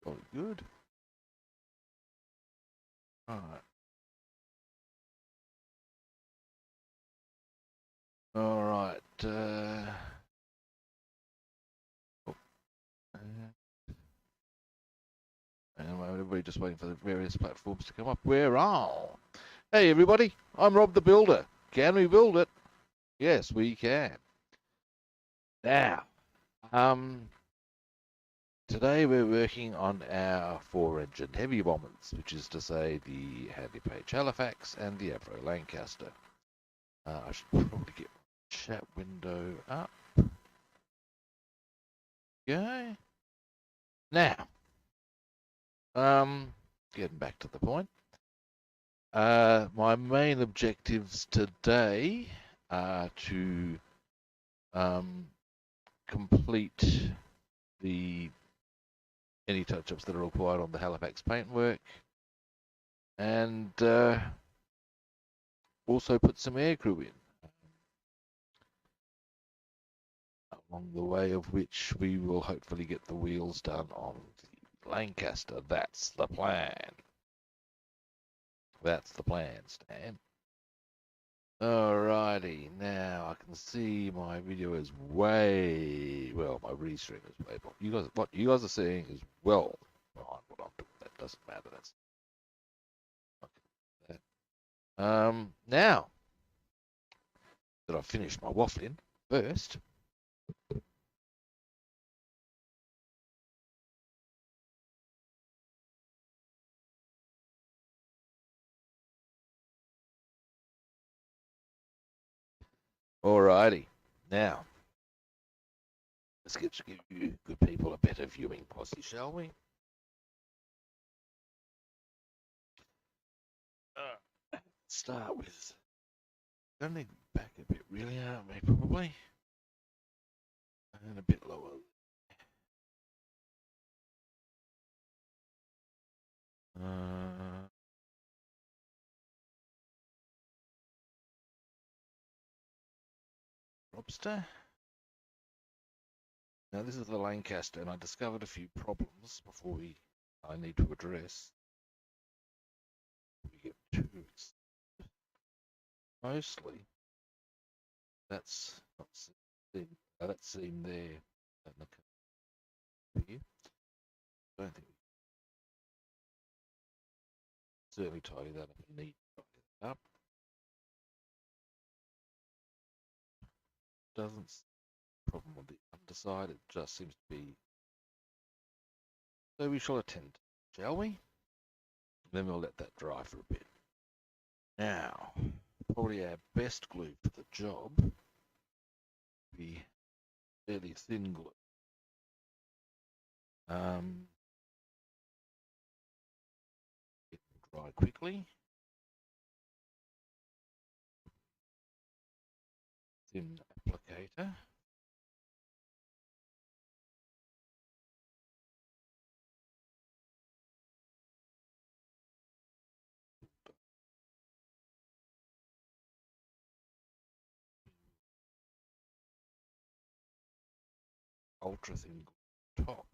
Probably good. Alright. Alright. And everybody just waiting for the various platforms to come up. We're on. Hey everybody, I'm Rob the Builder. Can we build it? Yes, we can. Now, today we're working on our 4-engine heavy bombers, which is to say the Handley Halifax and the Avro Lancaster. I should probably get my chat window up. Okay. Now, getting back to the point. My main objectives today are to complete any touch-ups that are required on the Halifax paintwork, and also put some aircrew in, along the way of which we will hopefully get the wheels done on the Lancaster. That's the plan. That's the plan, Stan. Alrighty, now I can see my video is my restream is way behind. What you guys are seeing is well behind what I'm doing. That doesn't matter. That's okay. Now that I've finished my waffling, first. Alrighty, now let's give you good people a better viewing posse, shall we? Start with. Gonna need back a bit, really, aren't we? Probably, and a bit lower. Lobster. Now this is the Lancaster, and I discovered a few problems I need to address. We get two. Mostly, that's not seam. That seam there. Here. Don't think. Certainly tidy that up. You need to tidy that up. Doesn't problem with the underside. It just seems to be. So we shall attend, shall we? Then we'll let that dry for a bit. Now, probably our best glue for the job would be fairly thin glue. It will dry quickly. Thin applicator. Ultra thin glue top.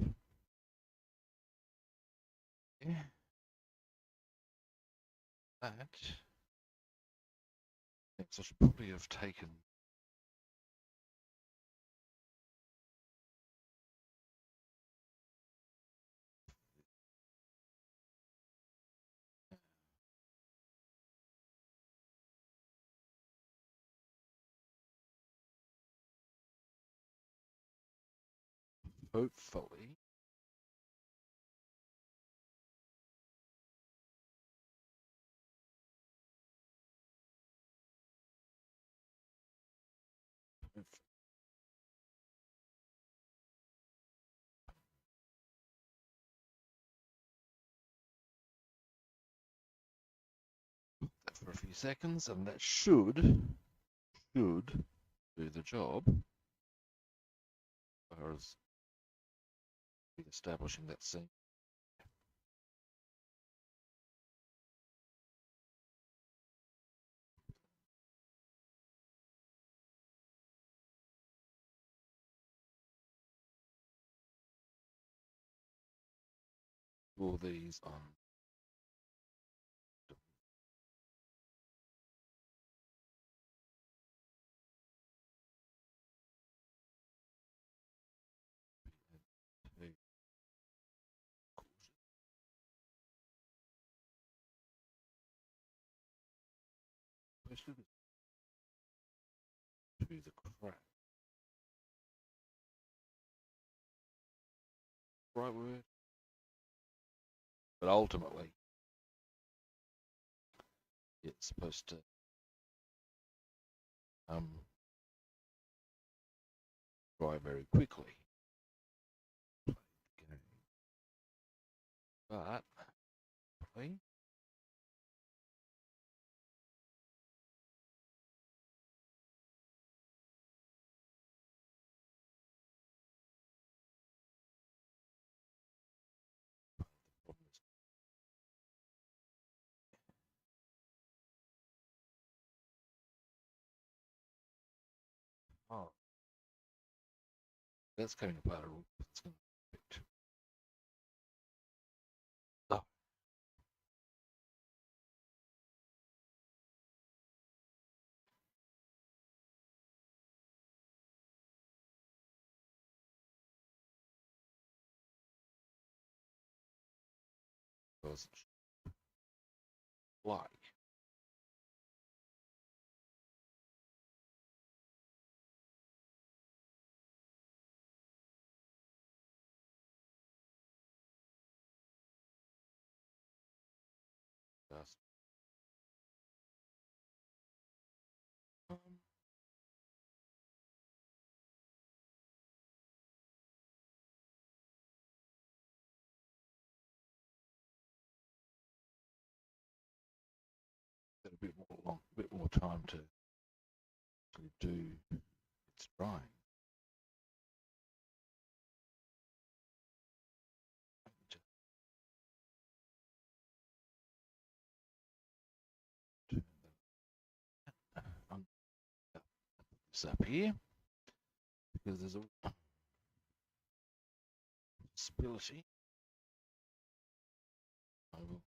Yeah. That. I should probably have taken. Hopefully. For a few seconds, and that should do the job as far as establishing that seam. all these on. To the crack. Right word. But ultimately, it's supposed to dry very quickly. But probably problem is, oh, that's coming apart. It's going to fit. Oh, because it's like. Just, um, get a bit more long, a bit more time to do its drying. Just turn this up here because there's a possibility I will.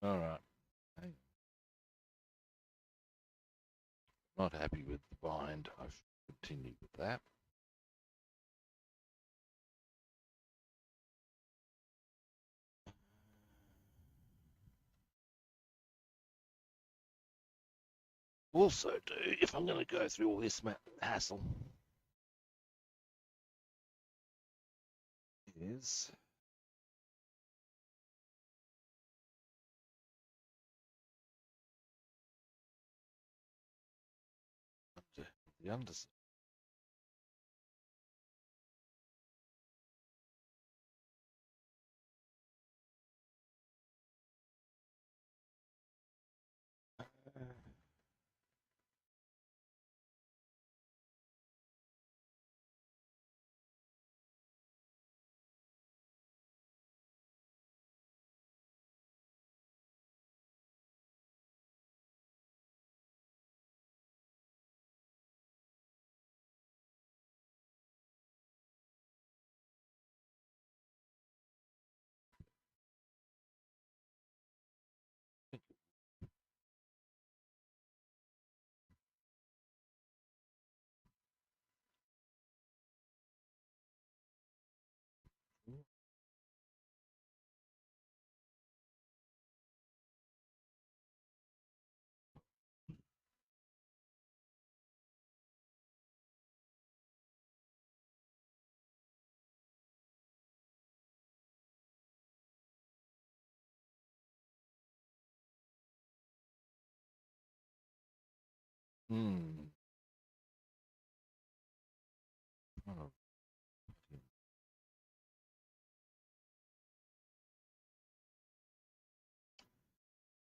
All right. Hey, not happy with the bind. I should continue with that. Also, do if I'm going to go through all this hassle, is the underside. Hmm. Oh,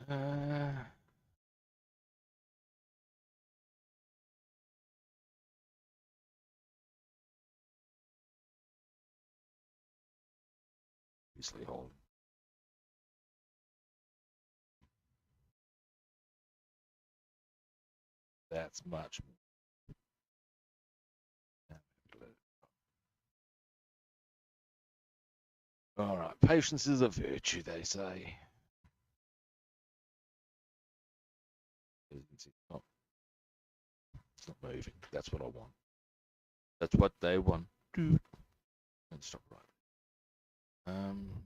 Uh, obviously hold. That's much more. All right, patience is a virtue, they say. It's not, it's not moving. That's what I want. That's what they want. And stop right.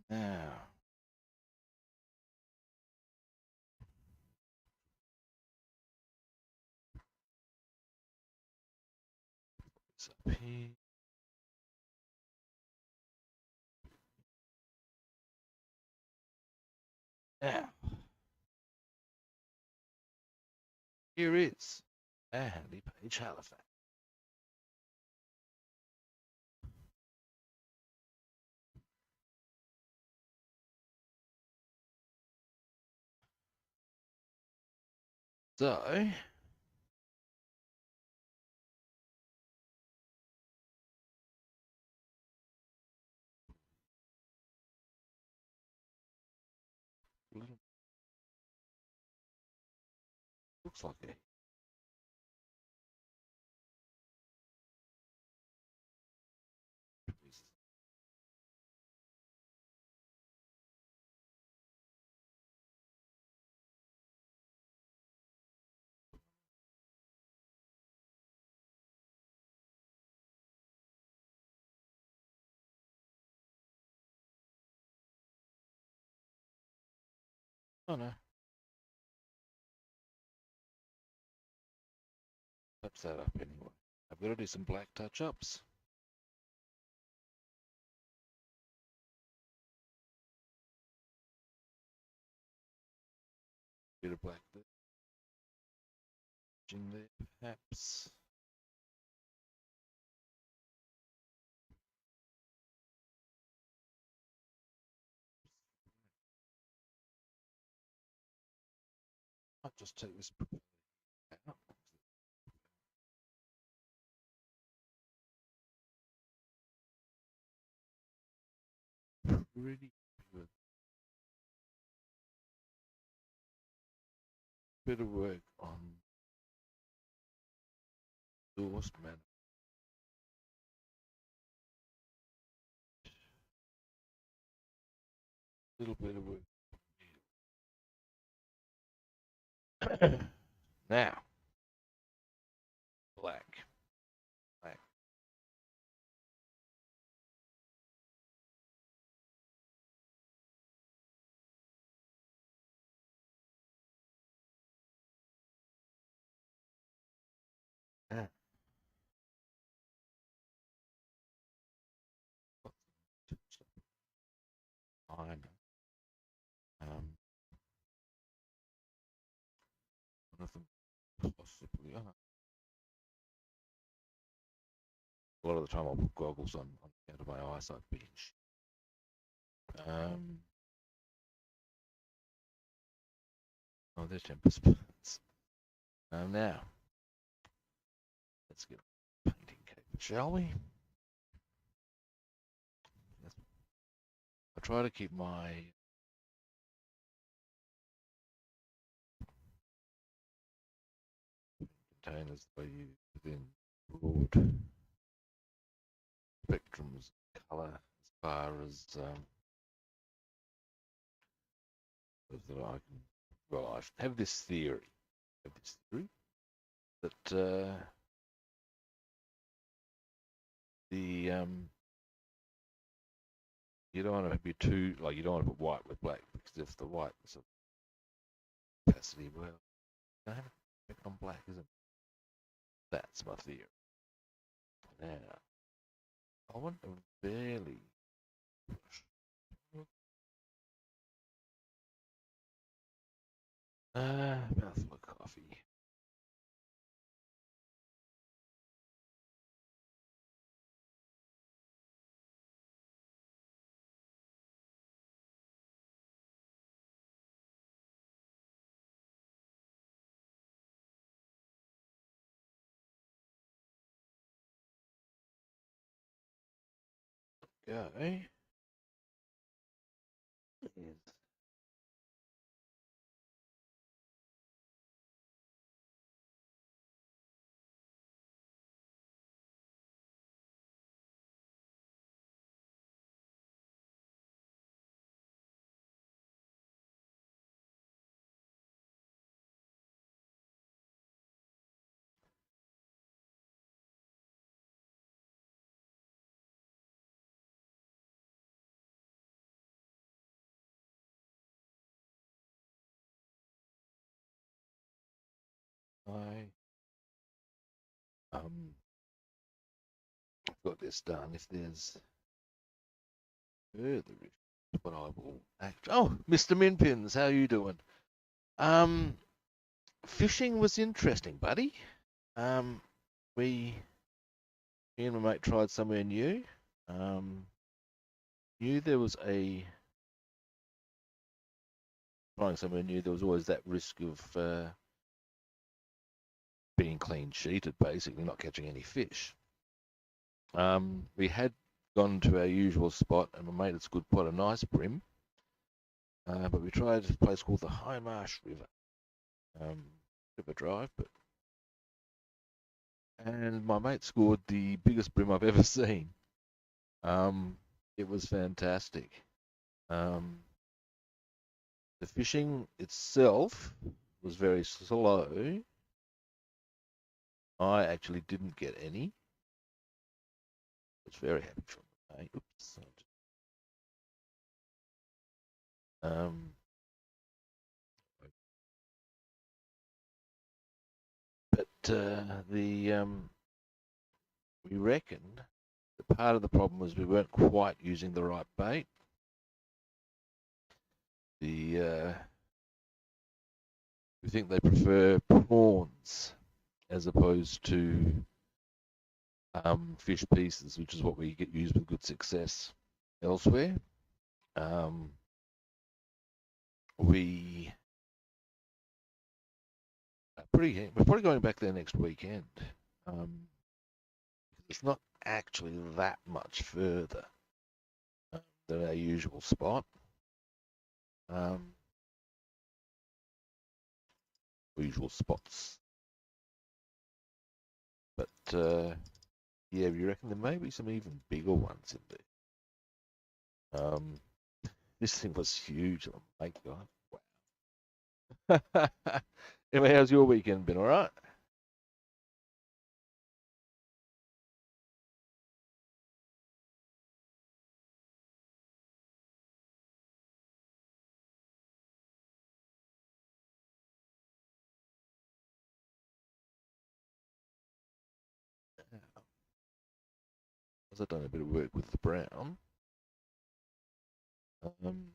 Now. It's up here. Now. Here is a Handley page Halifax. So, looks like a oh no. Touch that up anyway. I've got to do some black touch-ups. Bit of black there. Perhaps. I'll just take this out. Pretty good. Bit of work on endorsed manner. Little bit of work. Now, black. Black. Ah. Fine. One of them possibly. A lot of the time I'll put goggles on account of my eyesight being shit. Oh, there's 10%. Now, let's get painting cape, shall we? I try to keep my containers that I use within broad spectrums of colour as far as that I can. Well, I have this theory. That the you don't want to be too like you don't want to put white with black because if the white is of opacity, well, you have it on black, isn't it? That's my theory. Now, I want to barely push. Mouthful of coffee. go. Is I got this done. If there's further issues, but I will act. Oh, Mr. Minpins, how you doing? Um, Fishing was interesting, buddy. Um, we me and my mate tried somewhere new. Um, Knew there was a trying somewhere new. There was always that risk of being clean sheeted, basically not catching any fish. We had gone to our usual spot, and my mate had scored quite a nice brim. But we tried a place called the High Marsh River. Bit of a drive, but and my mate scored the biggest brim I've ever seen. It was fantastic. Um, the fishing itself was very slow. I actually didn't get any. I was very happy for my mate. Oops. Um, but we reckoned that part of the problem was we weren't quite using the right bait. The we think they prefer prawns as opposed to fish pieces, which is what we get used with good success elsewhere. Um, we we're probably going back there next weekend. It's not actually that much further than our usual spot. Usual spots. But yeah, we reckon there may be some even bigger ones in there. This thing was huge. Oh my God. Wow. Anyway, how's your weekend been? All right? As I've done a bit of work with the brown, I'm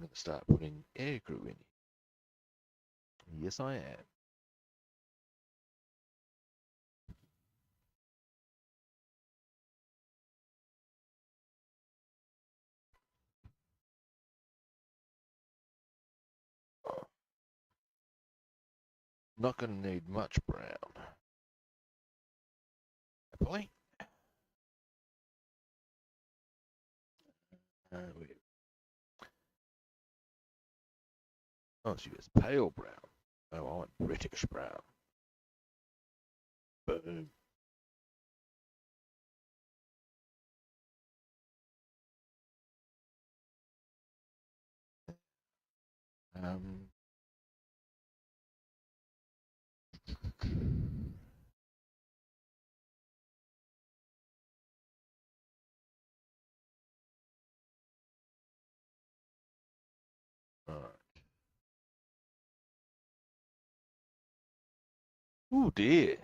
going to start putting air crew in. Yes, I am. Not going to need much brown. Happily. We Oh, she was pale brown. Oh, I want British brown. Boom. Um, all right. Oh dear.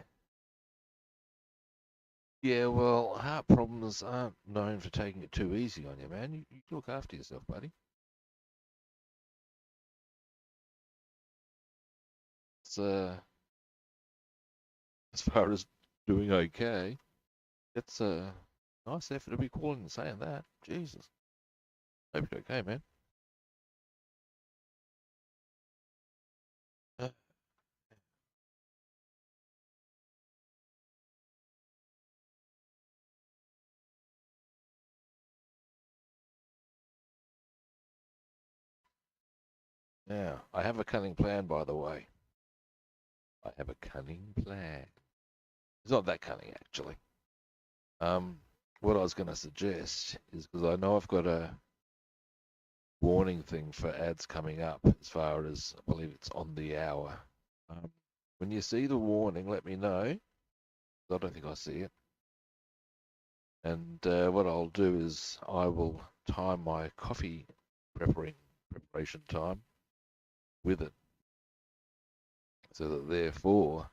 Yeah, well, heart problems aren't known for taking it too easy on you, man. You look after yourself, buddy. It's as far as doing okay, it's a nice effort to be calling and saying that. Jesus. Hope you're okay, man. Uh, Now, I have a cunning plan, by the way. I have a cunning plan. It's not that cunning, actually. Um, what I was going to suggest is because I know I've got a warning thing for ads coming up as far as I believe it's on the hour. When you see the warning, let me know. I don't think I see it. And what I'll do is I will time my coffee preparation time with it, so that therefore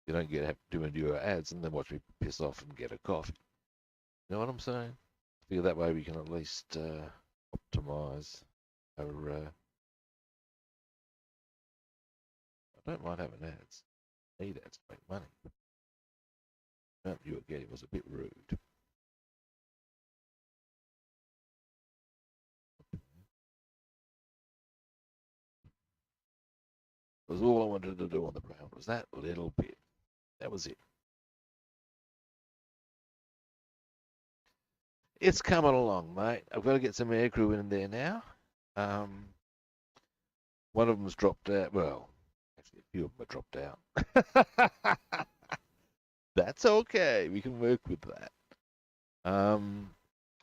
you don't get have to do your ads and then watch me piss off and get a coffee. You know what I'm saying? I feel that way we can at least optimize our. I don't mind having ads. I need ads to make money. The amount you were getting was a bit rude. It was all I wanted to do on the ground was that little bit. That was it. It's coming along, mate. I've got to get some aircrew in there now. Um, one of them's dropped out. Well, actually, a few of them are dropped out. That's okay. We can work with that. I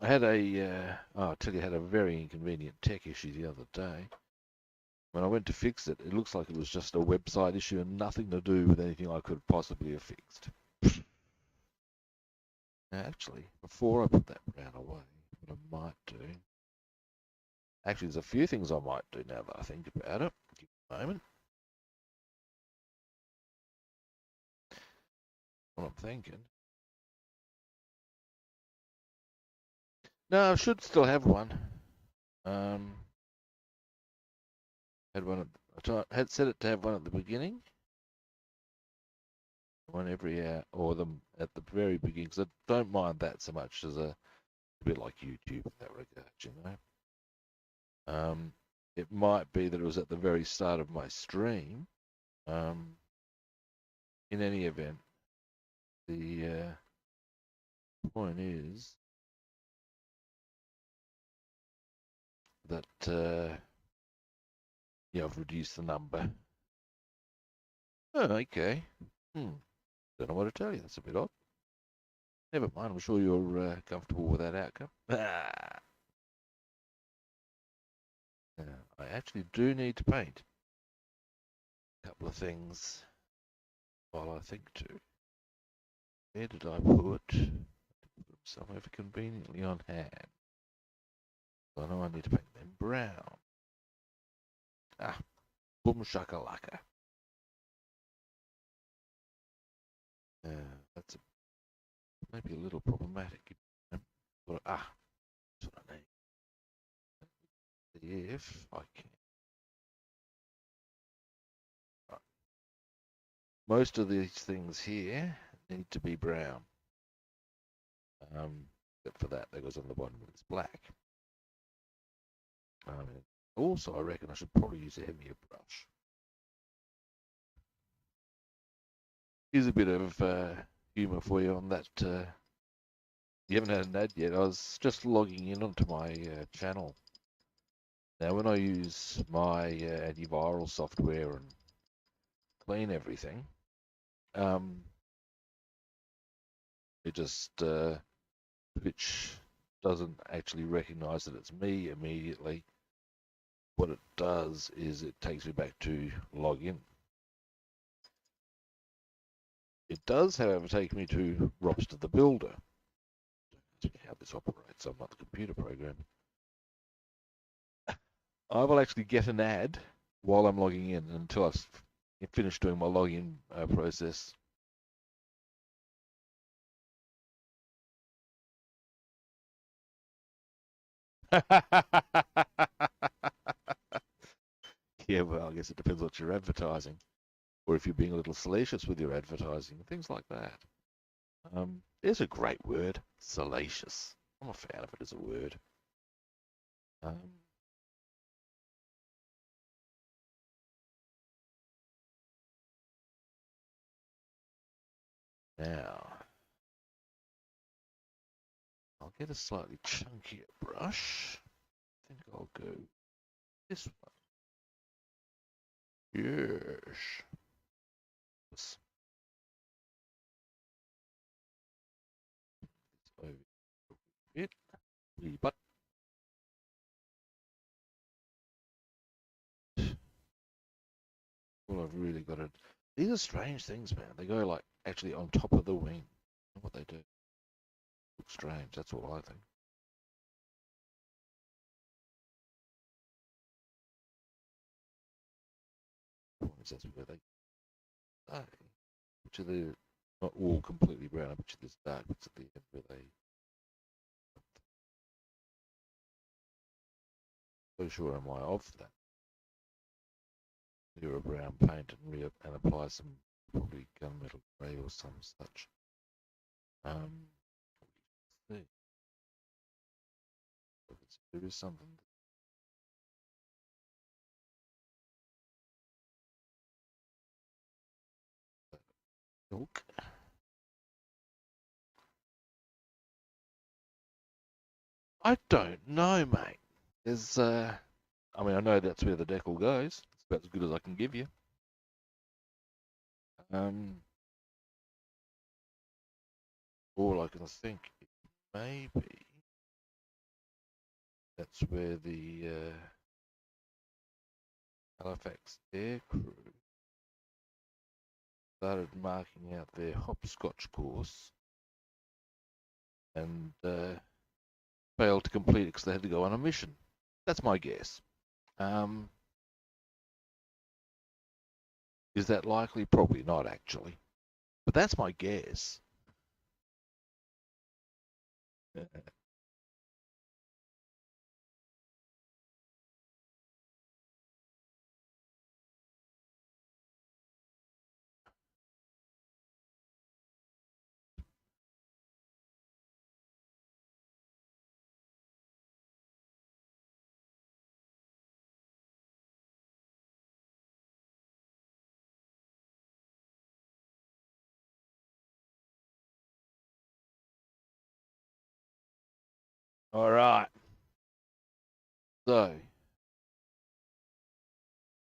had I'll tell you, I had a very inconvenient tech issue the other day. When I went to fix it, it looks like it was just a website issue and nothing to do with anything I could possibly have fixed. Now, actually, before I put that brown away, what I might do. Actually, there's a few things I might do now that I think about it. Give me a moment. What I'm thinking. No, I should still have one. Um, had one. Had set it to have one at the beginning, one every hour, or them at the very beginning. Because I don't mind that so much as a bit like YouTube in that regard, you know. It might be that it was at the very start of my stream. Um, in any event, the point is that yeah, I've reduced the number. Oh, okay. Don't know what to tell you. That's a bit odd. Never mind. I'm sure you're comfortable with that outcome. I actually do need to paint a couple of things while I think to. Where did I put them? Somewhere conveniently on hand. I know I need to paint them brown. Ah, boom shakalaka. That's maybe a little problematic. But, that's what I need. If I can. Right. Most of these things here need to be brown. Except for that goes on the bottom when it's black. Also, I reckon I should probably use a heavier brush. Here's a bit of humour for you on that. You haven't had an ad yet. I was just logging in onto my channel. Now, when I use my antiviral software and clean everything, it just Twitch doesn't actually recognise that it's me immediately. What it does is it takes me back to log in. It does, however, take me to Robster the Builder. Don't ask me how this operates. I'm not the computer program. I will actually get an ad while I'm logging in until I've finished doing my login process. Yeah, well, I guess it depends what you're advertising, or if you're being a little salacious with your advertising, things like that. There's a great word, salacious. I'm a fan of it as a word. Now, I'll get a slightly chunkier brush. I think I'll go this one. Yes. Yes. Over it. But all I've really got to. These are strange things, man. They go like actually on top of the wing. What they do looks strange. That's all I think. That's where they stay. Which are the not all completely brown, but there's dark bits at the end where they. So sure am I of that. Clear a brown paint and apply some probably gunmetal grey or some such. See if there is something. Look. I don't know, mate. There's I mean I know that's where the decal goes. It's about as good as I can give you. Um all I can think maybe that's where the Halifax air crew started marking out their hopscotch course and failed to complete it because they had to go on a mission. That's my guess. Is that likely? Probably not, actually. But that's my guess. All right. So,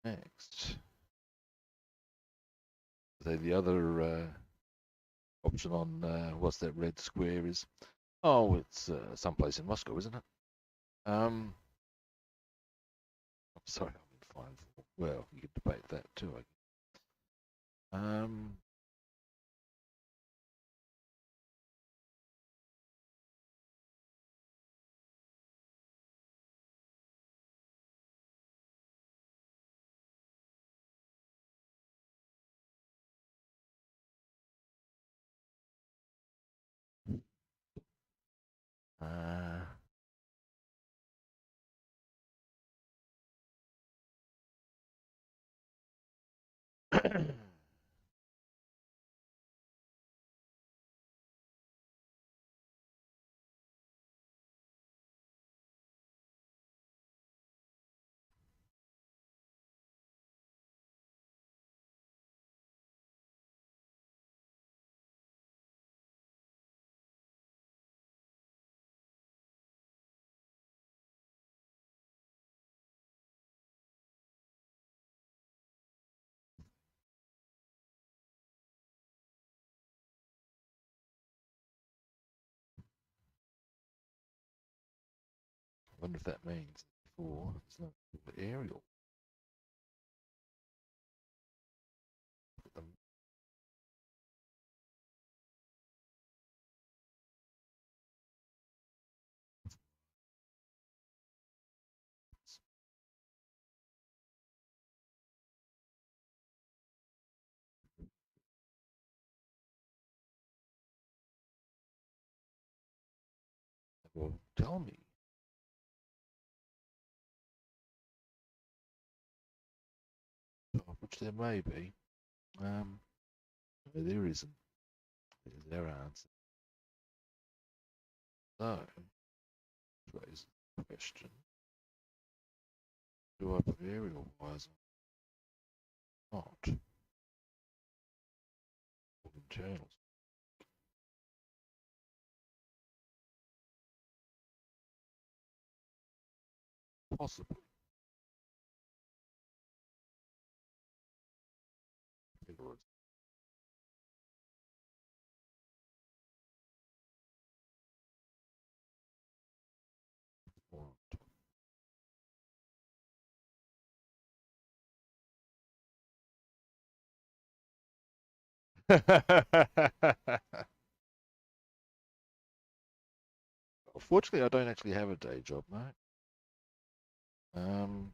next. So the other option on what's that red square is? Oh, it's someplace in Moscow, isn't it? I'm sorry, I'm fine. Well, you could debate that too, I guess. Um, uh, I wonder if that means before it's not aerial. Well, tell me. Which there may be. No, there isn't. There's their answer. So, raise the question. Do I put aerial wires on? Not. Or internals? Possibly. Unfortunately, I don't actually have a day job, mate. Um,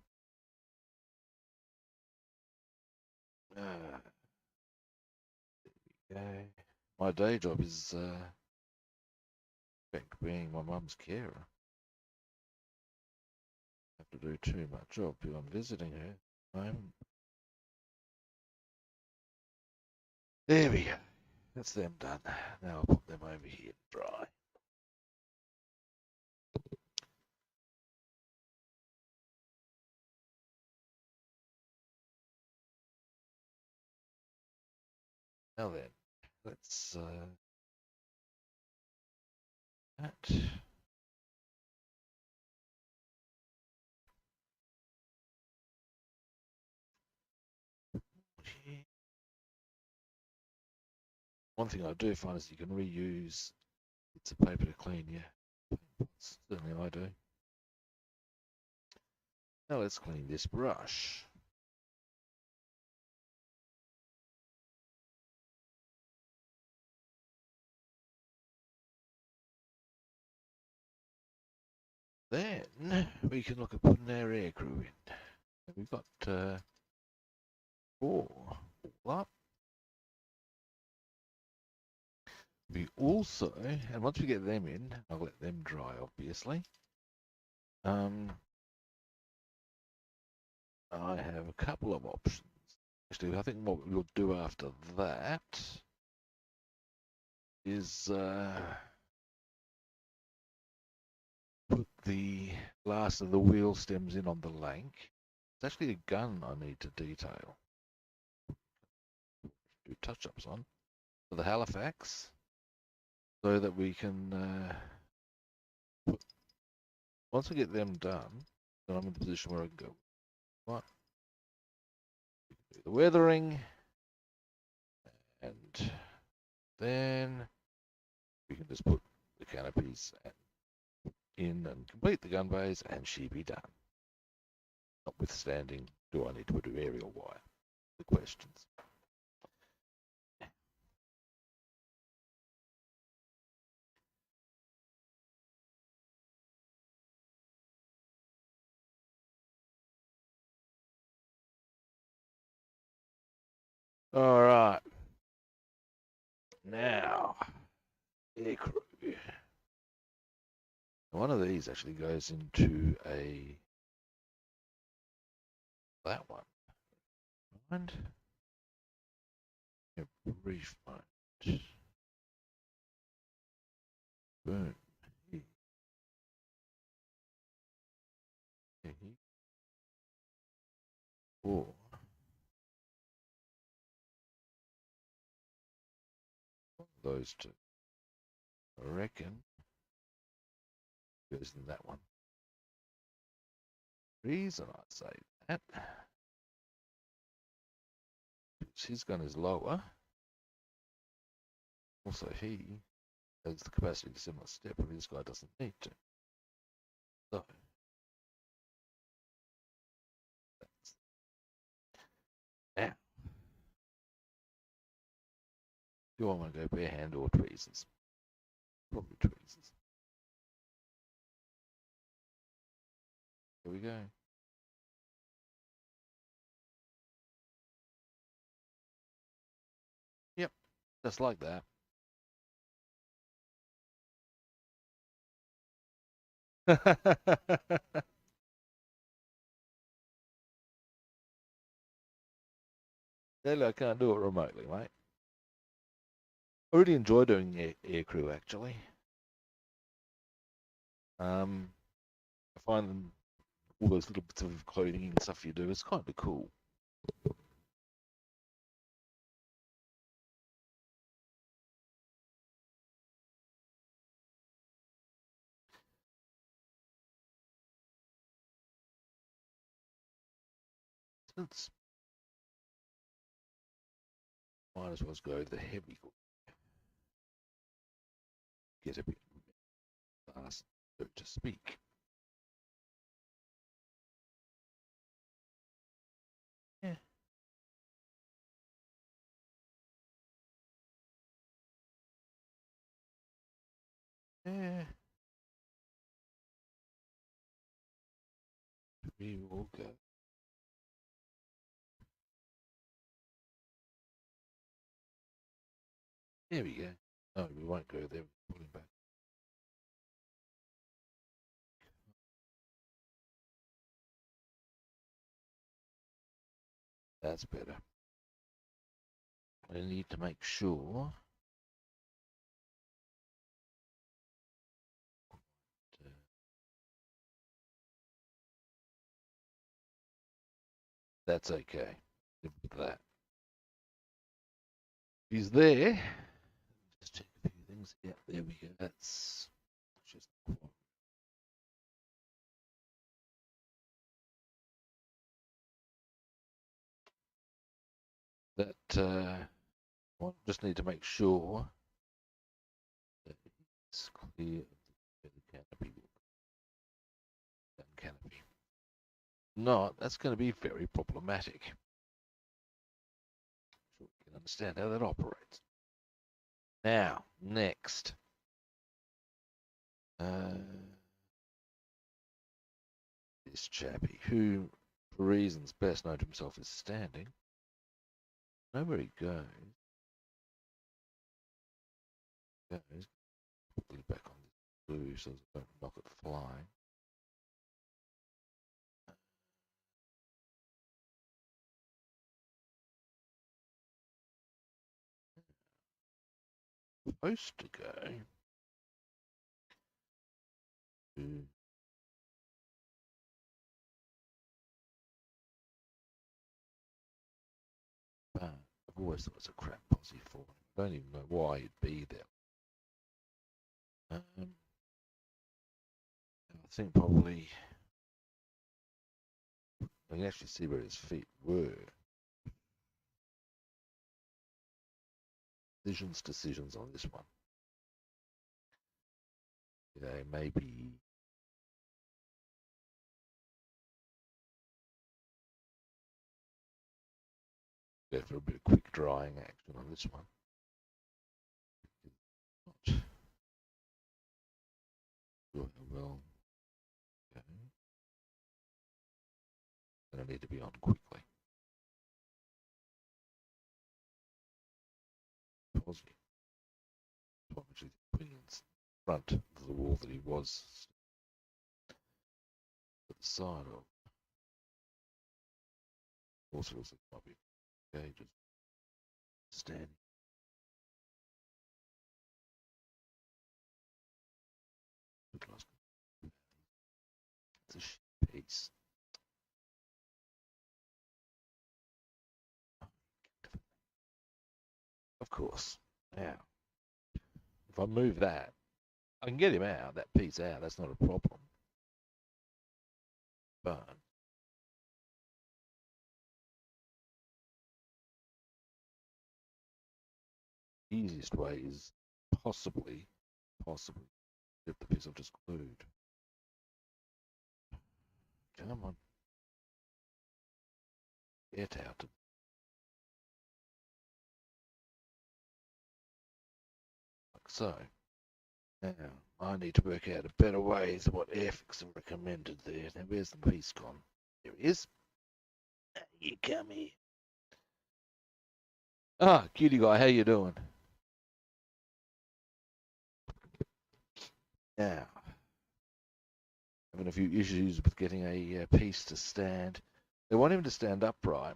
okay. My day job is, in fact, being my mum's carer. I have to do too much job because I'm visiting her at the moment. There we go. That's them done. Now I'll put them over here to dry. Now then, let's that. One thing I do find is you can reuse bits of paper to clean your pots. Certainly I do. Now let's clean this brush. Then we can look at putting our air crew in. We've got 4 all up. We also, and once we get them in, I'll let them dry obviously. I have a couple of options. Actually, I think what we'll do after that is put the last of the wheel stems in on the Lanc. It's actually a gun I need to detail. Do touch-ups on for the Halifax so that we can put, once we get them done, then I'm in the position where I can go, right, do the weathering, and then we can just put the canopies in and complete the gun bays, and she be done. Notwithstanding, do I need to put an aerial wire? The questions. All right. Now, air crew. One of these actually goes into that one. Mind? A brief mind. Boom. Or those two. I reckon goes in that one. Reason I say that is his gun is lower. Also, he has the capacity to similar step, but this guy doesn't need to. So that's now. Do I want to go bare hand or tweezers? Probably tweezers. Here we go. Yep, just like that. I can't do it remotely, mate. I really enjoy doing air crew actually. I find them, all those little bits of clothing and stuff you do is kind of cool. It's, might as well go the heavy, get a bit fast, so to speak. Yeah. Yeah. We will go. There we go. No, we won't go there. Pull him back. That's better. I need to make sure that, that's okay. Live with that. He's there. Just check a few things. Yeah, there we go. That's just that. I just need to make sure that it's clear of the canopy. Canopy. Not, that's going to be very problematic. So we can understand how that operates. Now, next. This chappie, who, for reasons best known to himself, is standing. Know where he goes. Put it back on this blue so that I don't knock it flying. Supposed to go to but I've always thought it was a crap posse for him. I don't even know why he'd be there. I think probably I can actually see where his feet were. Decisions on this one. They maybe go for a bit of quick drying action on this one. Not sure how well. Okay. Gonna need to be on quickly. Positive. Actually putting in front of the wall that he was at the side of. Also looks like it might be okay, just standing. It's a shit piece. Of course. Now, if I move that, I can get him out, that piece out, that's not a problem. But the easiest way is possibly get the piece I've just glued. Come on. Get out. Like so. Now, I need to work out a better way than what Airfix have recommended there. Now, where's the piece gone? There he is. You come here. Ah, cutie guy, how you doing? Now, having a few issues with getting a piece to stand. They want him to stand upright,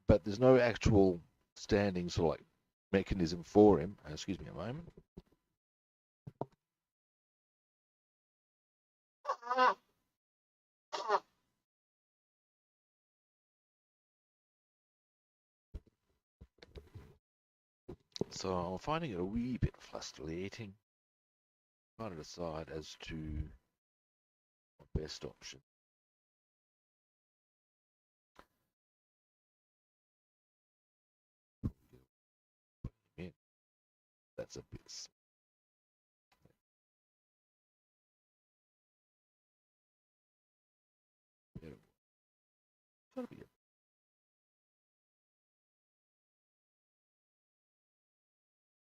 but there's no actual standing sort of like mechanism for him. Excuse me a moment. So I'm finding it a wee bit frustrating. Trying to decide as to my best option. That's a bit. Gotta be a,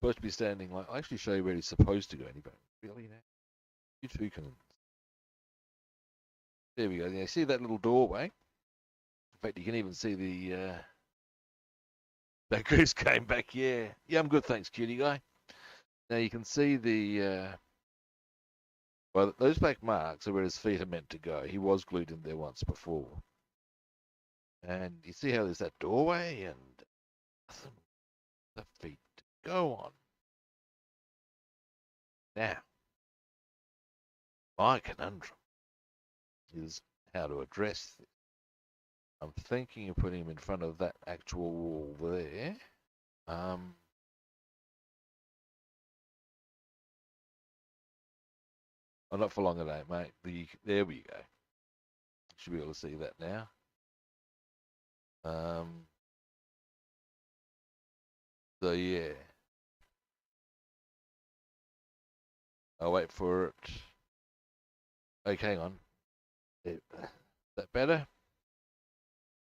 supposed to be standing like. I'll actually show you where he's supposed to go. Anyway, really now. You two can. There we go. Yeah, see that little doorway? In fact, you can even see the that goose came back. Yeah, yeah, I'm good, thanks, cutie guy. Now you can see the well, those black marks are where his feet are meant to go. He was glued in there once before, and you see how there's that doorway and nothing the feet to go on. Now, my conundrum is how to address this. I'm thinking of putting him in front of that actual wall there. Oh, not for long today, mate. There we go. Should be able to see that now. So yeah. I'll wait for it. Okay, hang on. Is that better?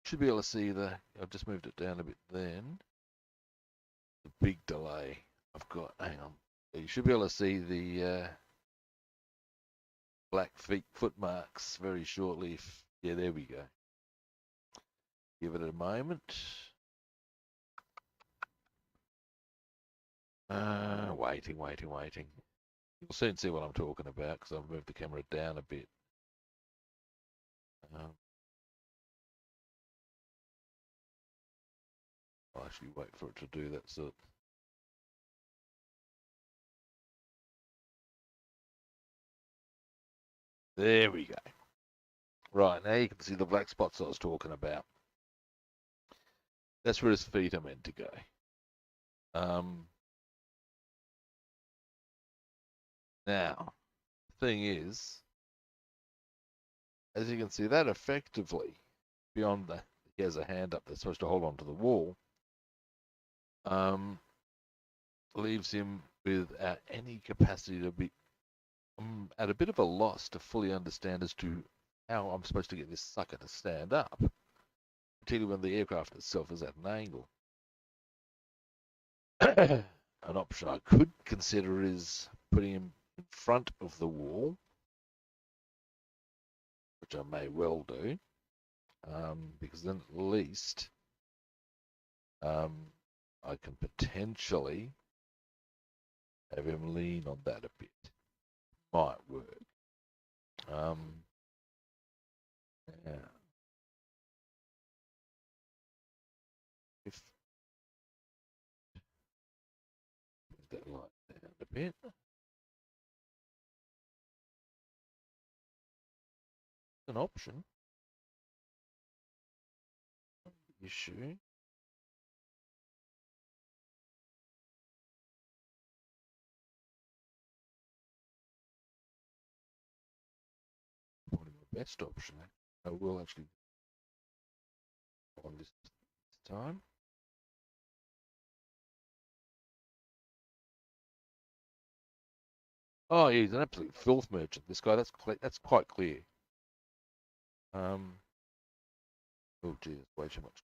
Should be able to see I've just moved it down a bit then. The big delay I've got. Hang on. You should be able to see the black foot marks very shortly. Yeah, there we go. Give it a moment. Waiting. You'll soon see what I'm talking about because I've moved the camera down a bit. I'll actually wait for it to do that. So there we go. Right, now you can see the black spots I was talking about. That's where his feet are meant to go. Now, the thing is, as you can see, that effectively, beyond that, he has a hand up that's supposed to hold onto the wall, leaves him without any capacity to be at a bit of a loss to fully understand as to how I'm supposed to get this sucker to stand up, particularly when the aircraft itself is at an angle. An option I could consider is putting him in front of the wall, which I may well do, because then at least I can potentially have him lean on that a bit. Might work. Yeah. If move that light down a bit. An option. Issue. Probably my best option. I will actually on this time. Oh, yeah, he's an absolute filth merchant. This guy. That's quite clear. Oh, geez, way too much.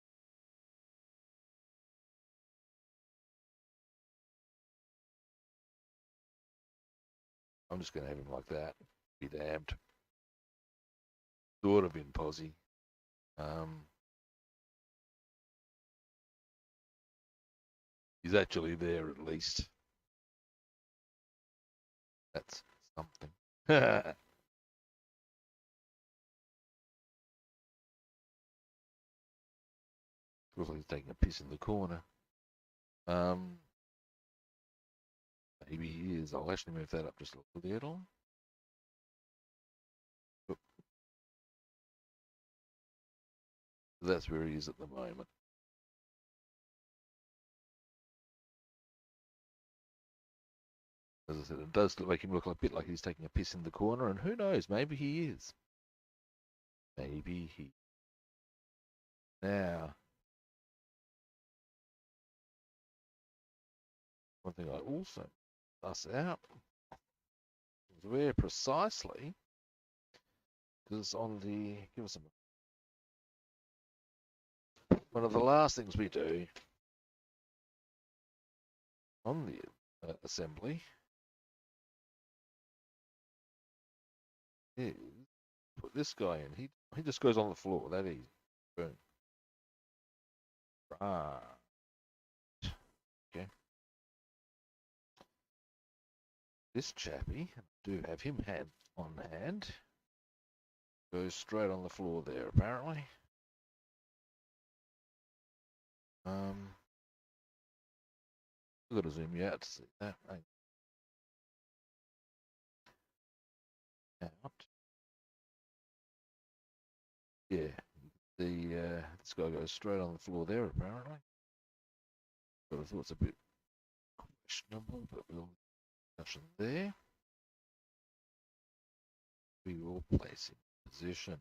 I'm just going to have him like that. Be damned. Sort of in posse. He's actually there at least. That's something. Looks like he's taking a piss in the corner. Maybe he is. I'll actually move that up just a little. Oop. That's where he is at the moment. As I said, it does make him look a bit like he's taking a piss in the corner, and who knows, maybe he is. Maybe he. Now, one thing I also suss out is where precisely, because it's on the, give us one of the last things we do on the assembly is put this guy in. He just goes on the floor. That easy. Boom. Right. Okay. This chappie, do have him on hand. Goes straight on the floor there, apparently. We've got to zoom you out to see that. Out. Yeah. This guy goes straight on the floor there, apparently. But I thought it's a bit questionable, but we'll discussion there. We will place him in position.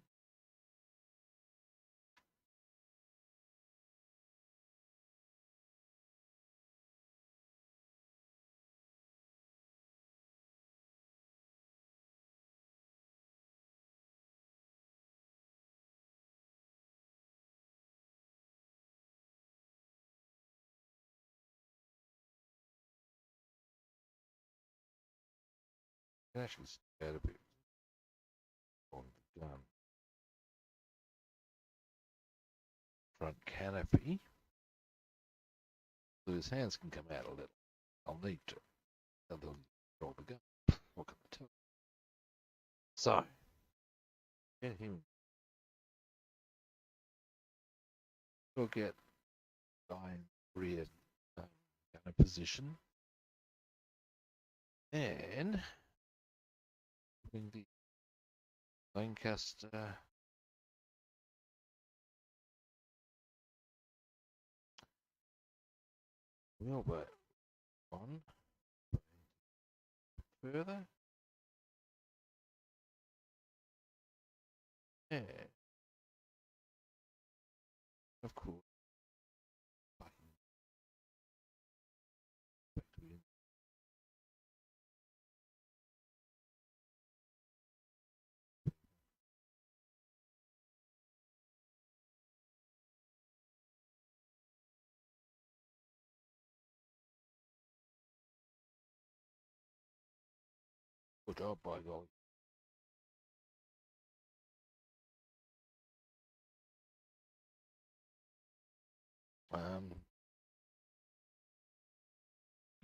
You can actually see out a bit on the gun. Front canopy. So his hands can come out a little. I'll need to. Otherwise, roll the gun. What can I tell? So, get him. We'll get guy in rear gunner position. And putting the Lancaster wheelbar on further. And of course, back to good job by golly.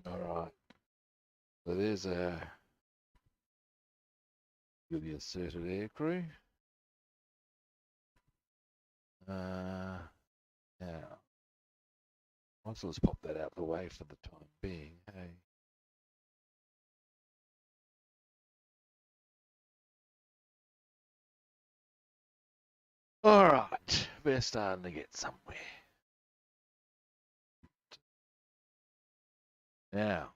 All right. So there's the asserted aircrew. Now, let's pop that out of the way for the time being. Hey. All right, we're starting to get somewhere. Now,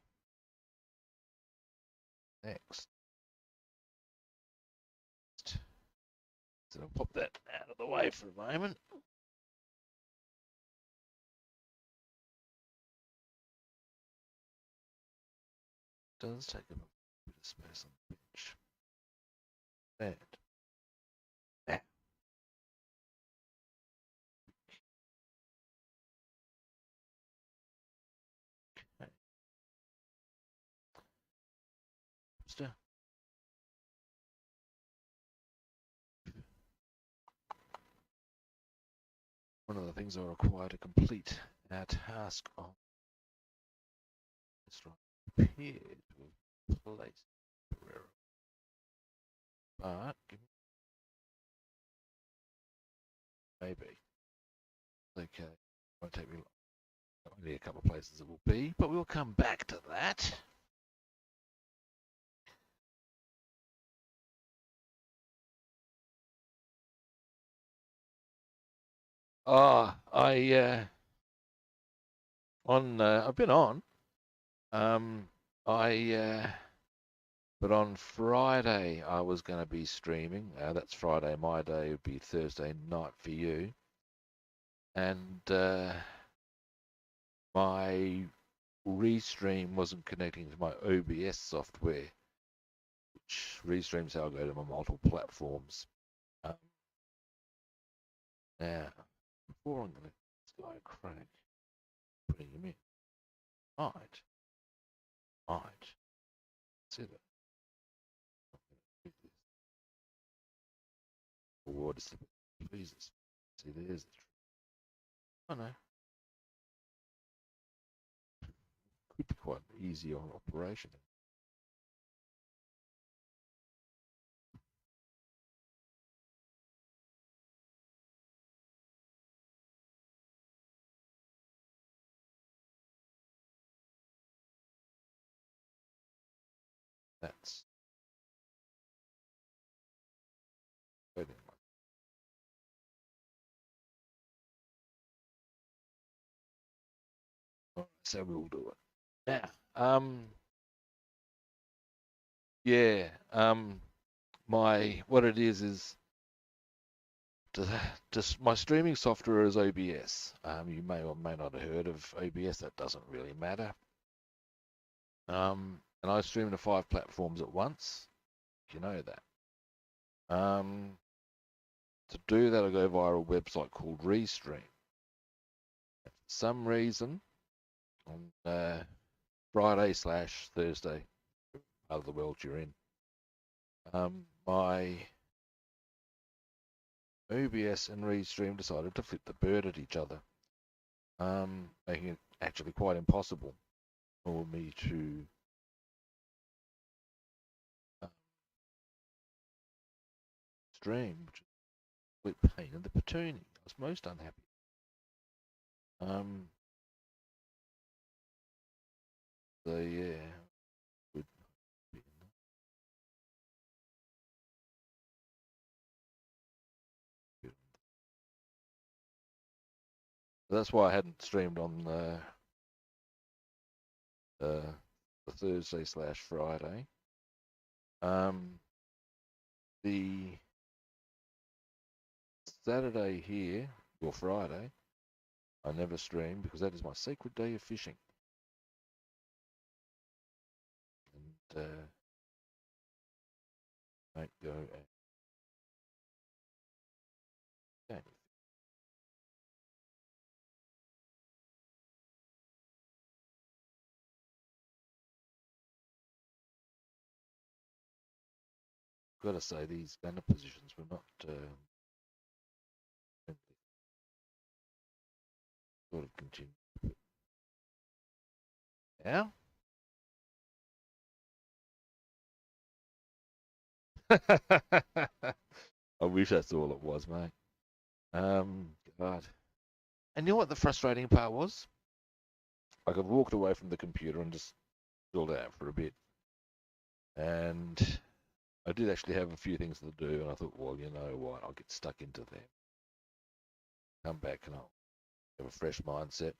next. So I'll pop that out of the way for a moment. Does take a bit of space on the bench. And now. Okay. Still. One of the things I require to complete our task on this right appeared to have placed but maybe. Okay, won't take me long. Only a couple of places it will be, but we'll come back to that. Oh, I've been on. But on Friday I was going to be streaming. That's Friday my day. It would be Thursday night for you. And my restream wasn't connecting to my OBS software, which restreams how I go to my multiple platforms. Now, before I'm going to give this guy a crack, putting him in. Right. Right. See that? What is the Jesus? See, there's the truth. Oh no, could be quite an easy operation. That's good. So we'll do it. Now, yeah, my what it is just my streaming software is OBS. You may or may not have heard of OBS. That doesn't really matter. And I stream to 5 platforms at once. You know that. To do that, I go via a website called Restream. For some reason, on Friday/Thursday, part of the world you're in, my OBS and Restream decided to flip the bird at each other, making it actually quite impossible for me to stream, which is a complete pain in the patoonie. I was most unhappy. So yeah, would be good. That's why I hadn't streamed on the Thursday/Friday. The Saturday here, or Friday, I never stream because that is my sacred day of fishing. And don't go and don't. Got to say, these gunner positions were not sort of continue. Now? I wish that's all it was, mate. God. And you know what the frustrating part was? Like, I've walked away from the computer and just chilled out for a bit. And I did actually have a few things to do, and I thought, well, you know what, I'll get stuck into them. Come back and I'll have a fresh mindset.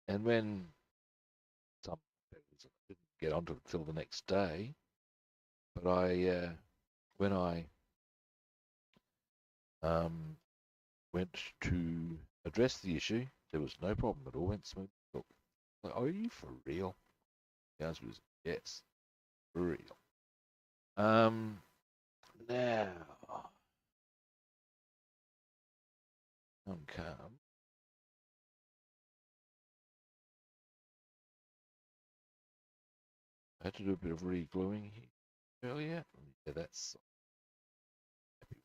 And when some didn't get onto it till the next day, but when I went to address the issue, there was no problem at all. Went smooth. Like, are you for real? The answer was yes, for real. Now I'm calm. I had to do a bit of re-gluing here earlier. Yeah, that's happy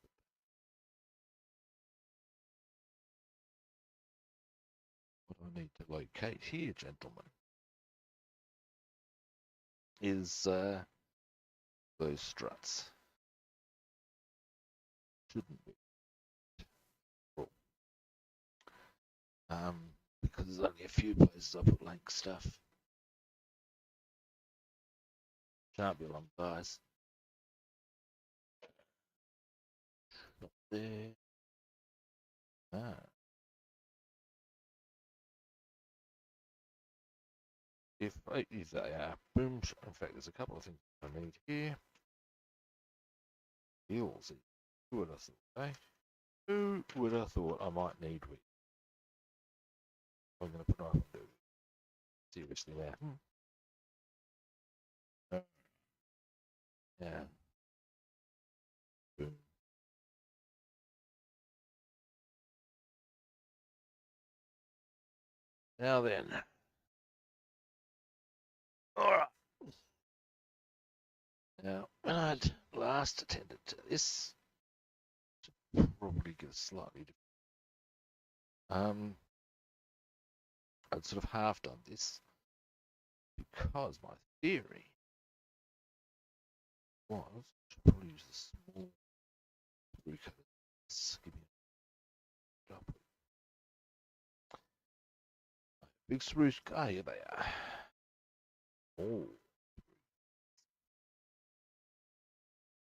with what I need to locate here, gentlemen, is those struts. Shouldn't be. Cool. Because there's only a few places I put Lanc stuff. Can't be long guys. Not there. Ah. If they are, boom. In fact, there's a couple of things I need here. Heels. Who would have thought, eh? Who would have thought I might need with? I'm going to put knife and do it. Seriously now. Yeah. Boom. Now then, All right. Now, when I'd last attended to this, probably get a slightly different. I'd sort of half done this because my theory was I should probably use a small screw cutter. Give me a up. Big spruce. Ah, here they are. Oh.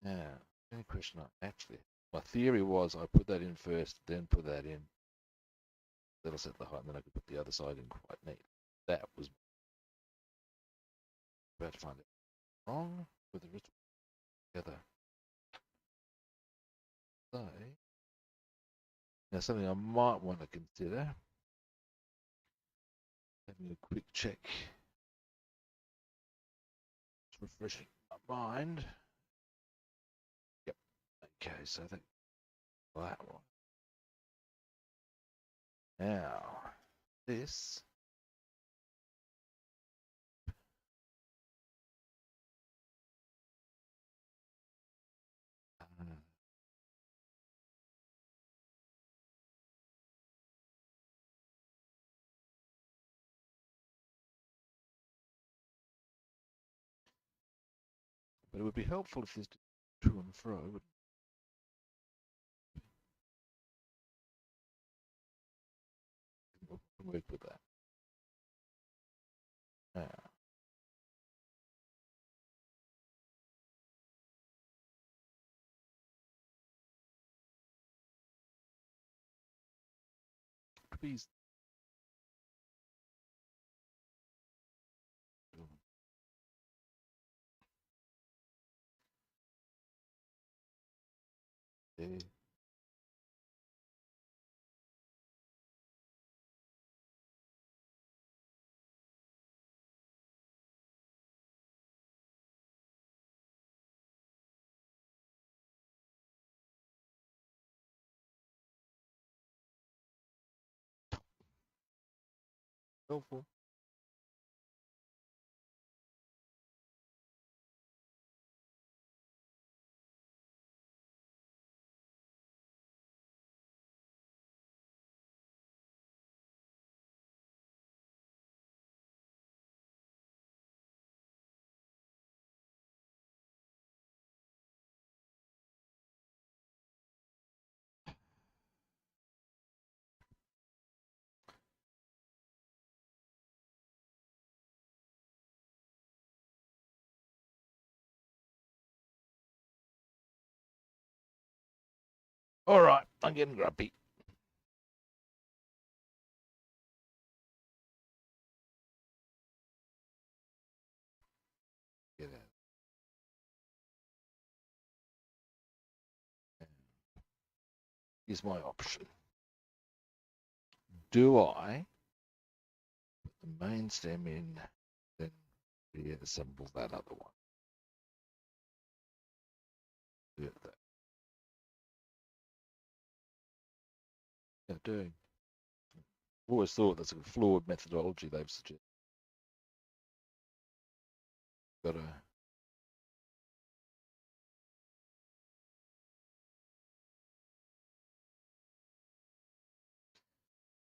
Now, any question I actually. My theory was I put that in first, then put that in. That'll set the height, and then I could put the other side in quite neat. That was about to find it wrong with the wrist together. So, now something I might want to consider. Having a quick check. It's refreshing my mind. Yep. Okay, so I think that one. Now, this. But it would be helpful if this to and fro would work with that. Now, please. There. Helpful. All right, I'm getting grumpy. Get out. Here's my option. Do I put the main stem in, then reassemble that other one? Do it that. Yeah, doing. Always thought that's a flawed methodology they've suggested. Got to.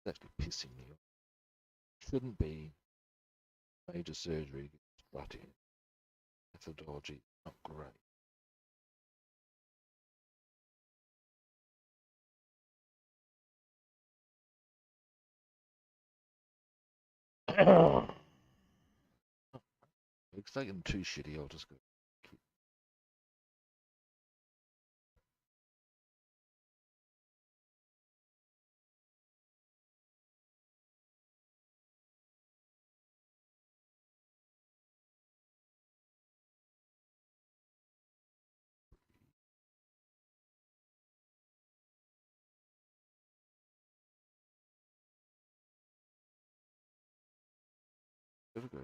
It's actually pissing me off. Shouldn't be major surgery. Strutting methodology, not great. It's taking too shitty. I'll just go. Gotta go.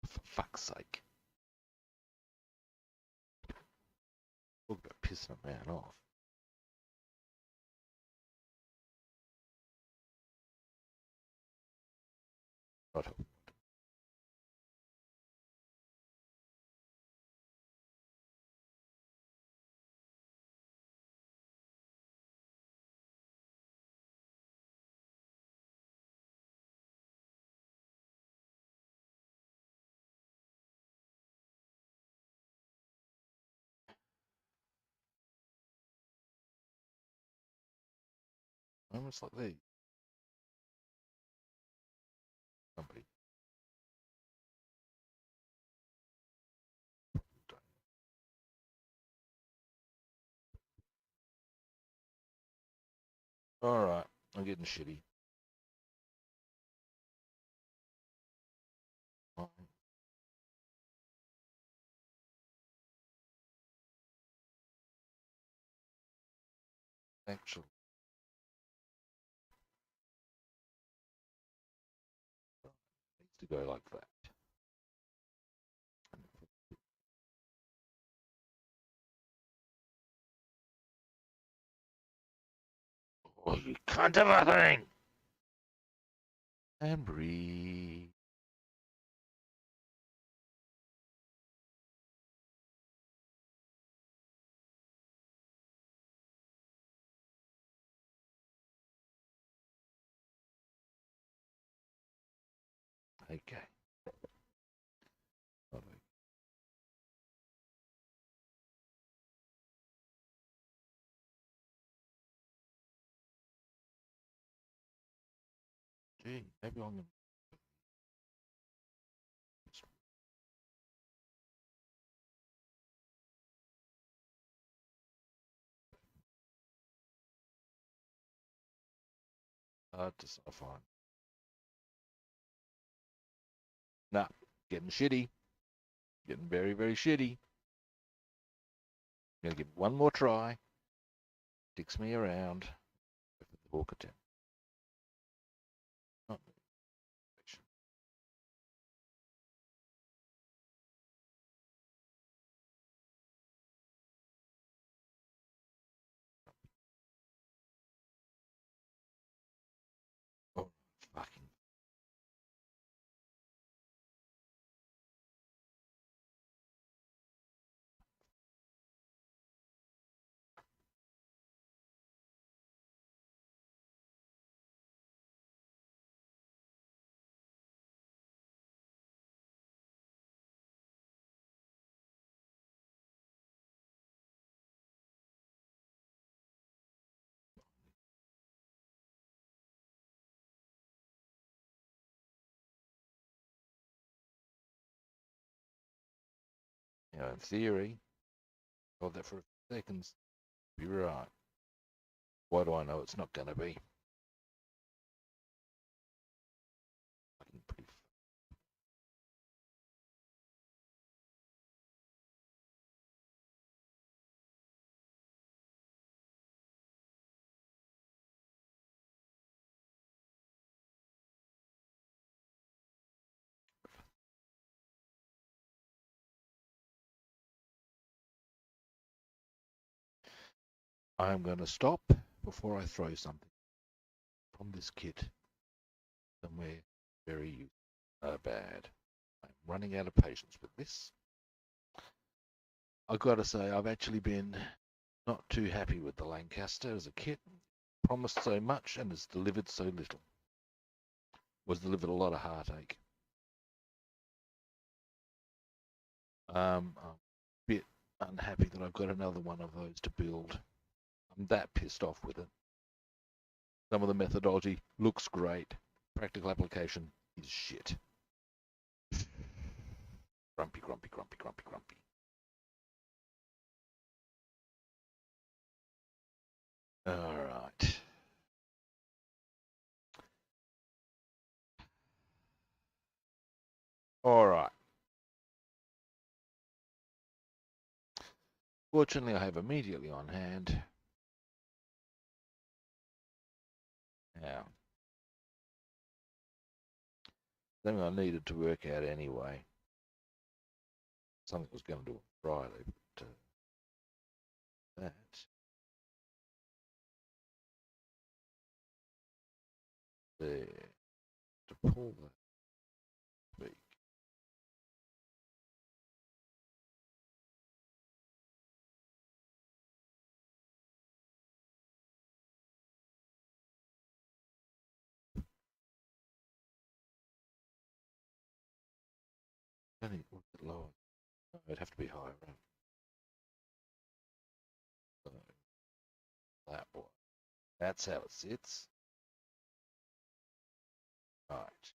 For fuck's sake. Talk about pissing a man off. Right. Almost like these. Somebody. All right, I'm getting shitty. Actually, it needs to go like that. Oh, you can't have a thing! And breathe. Okay. Gee, maybe I'm gonna. Just fine. Nah, getting shitty. Getting very, very shitty. I'm gonna give it one more try. Dicks me around. With the hawk attempt. Oh, oh, fucking. You know, in theory, hold that for a few seconds. Be right. Why do I know it's not gonna be? Fucking pretty. I'm gonna stop before I throw something from this kit somewhere very bad. I'm running out of patience with this. I've got to say, I've actually been not too happy with the Lancaster as a kit. Promised so much and has delivered so little. Was delivered a lot of heartache. I'm a bit unhappy that I've got another one of those to build. I'm that pissed off with it. Some of the methodology looks great. Practical application is shit. Grumpy, grumpy, grumpy, grumpy, grumpy. All right. All right. Fortunately, I have immediately on hand. Now, something I needed to work out anyway. Something I was going to do on Friday, but that. There. To pull that. Only a bit lower. No, it'd have to be higher up. So that one. That's how it sits. Right.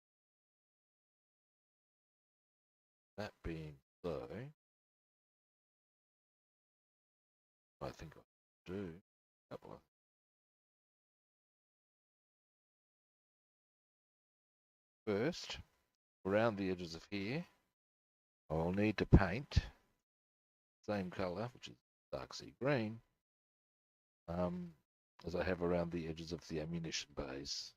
That being so, I think I do. Couple of first, around the edges of here, I will need to paint same colour, which is dark sea green, as I have around the edges of the ammunition bays.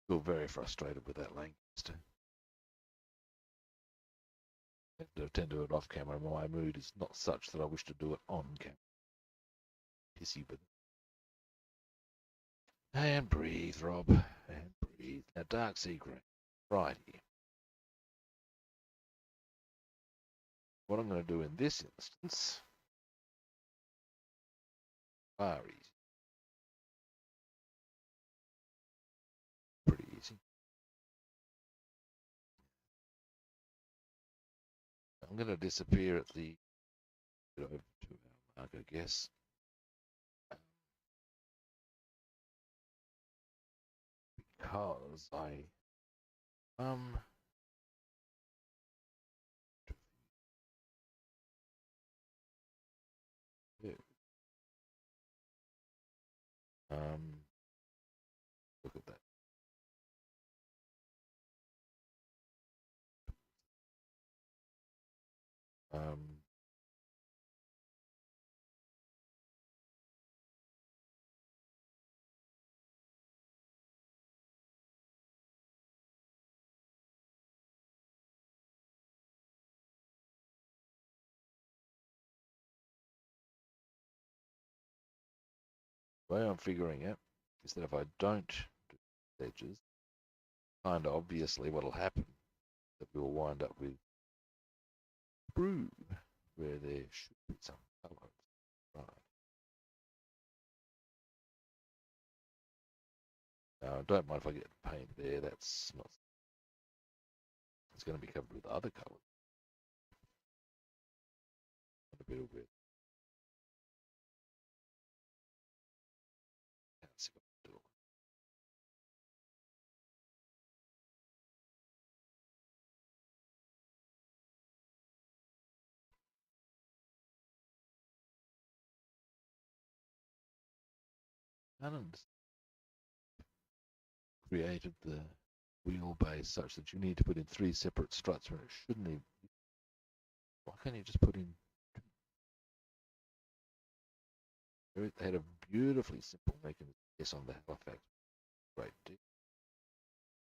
Feel very frustrated with that Lancaster. I tend to do it off camera. My mood is not such that I wish to do it on camera. Pissy with it. And breathe, Rob. And breathe. Now, dark sea green. Right here. What I'm going to do in this instance, far easy. Pretty easy. I'm going to disappear at the over 2 hour mark, I guess. Because I yeah. Look at that. The way I'm figuring it is that if I don't do the edges, kind of obviously what'll happen that we'll wind up with brew where there should be some colour. Right. Now, don't mind if I get paint there. That's not. It's going to be covered with other colours. A bit of it. Can't see what to do. Cannons created the wheelbase such that you need to put in 3 separate struts when it shouldn't even. Why can't you just put in? They had a beautifully simple mechanism. Yes, on the Halifax. Great.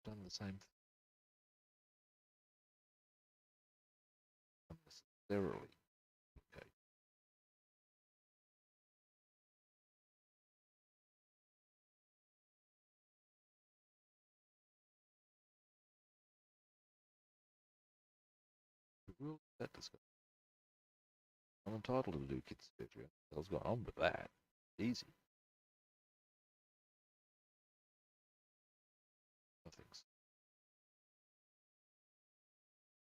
Done the same thing. Unnecessarily. Okay. Well, that discussion. I'm entitled to do kids surgery. I was going on with that. Easy. Nothing's.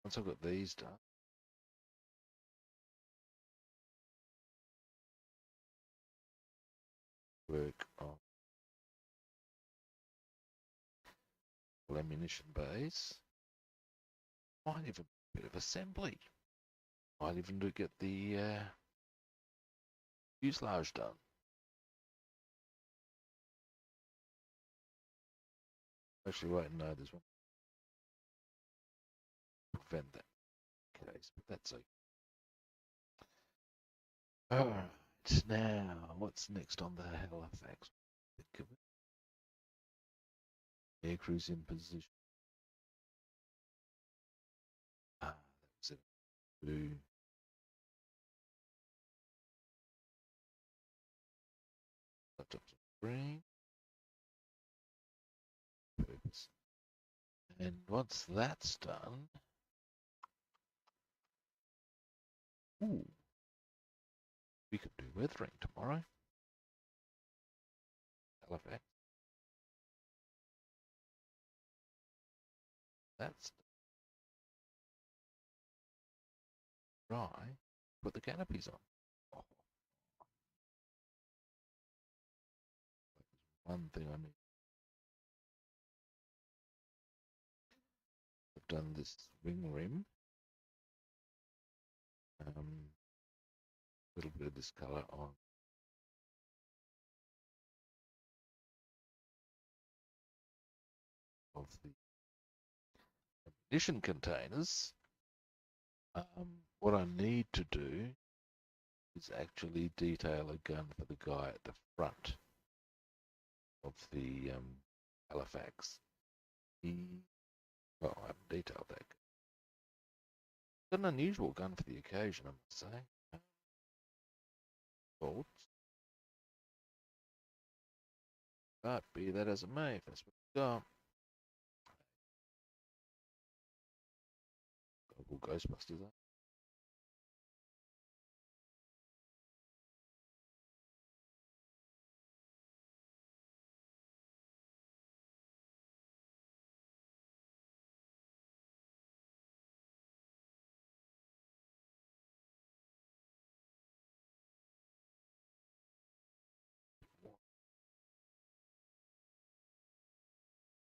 Once I've got these done, work on ammunition bays. Might even a bit of assembly. Might even do get the fuselage done. Actually, wait, no, there's one. Prevent that case, but that's okay. Alright, now, what's next on the Halifax? Think of it. Air cruise in position. Ah, that was it. Do touch up some green. Purpose. And once that's done, ooh, we could do weathering tomorrow. Halifax. That's dry, put the canopies on. Oh, one thing I need. I've done this wing rim. A little bit of this colour on of the ammunition containers. What I need to do is actually detail a gun for the guy at the front of the Halifax. Well, I haven't detailed that. It's an unusual gun for the occasion, I must say. Bolts. But be that as it may, if that's what we got. Global Ghostbusters, eh?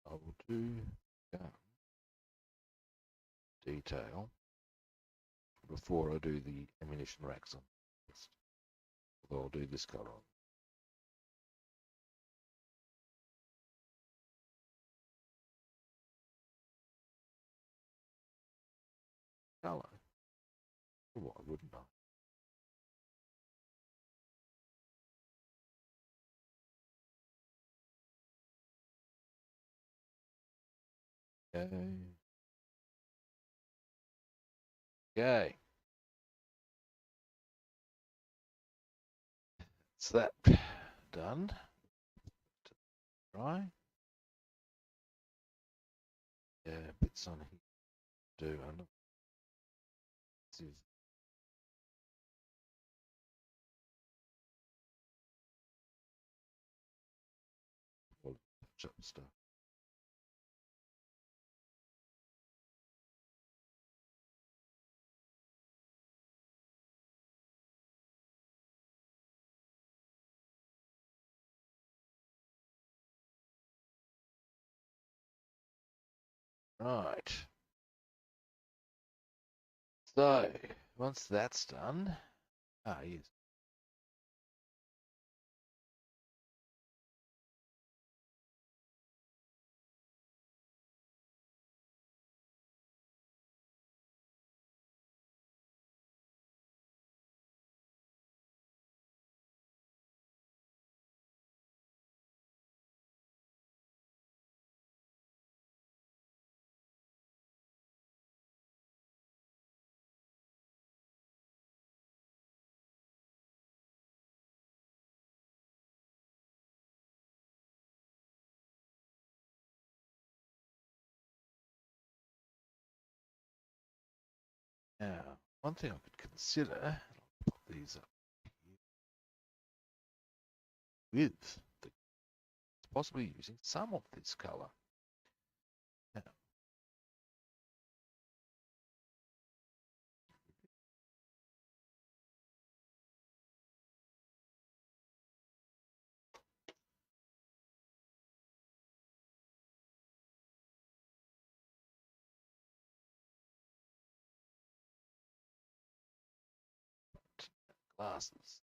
I will do gun detail before I do the ammunition racks on. Although I'll do this colour on. Colour. Why wouldn't I? Okay. Okay. That's that done. Dry. Yeah, bits on here. Do I know? This is all touch up stuff. Right. So once that's done, yes. Now, one thing I could consider, I'll pop these up here, with the possibly using some of this colour. Now, glasses.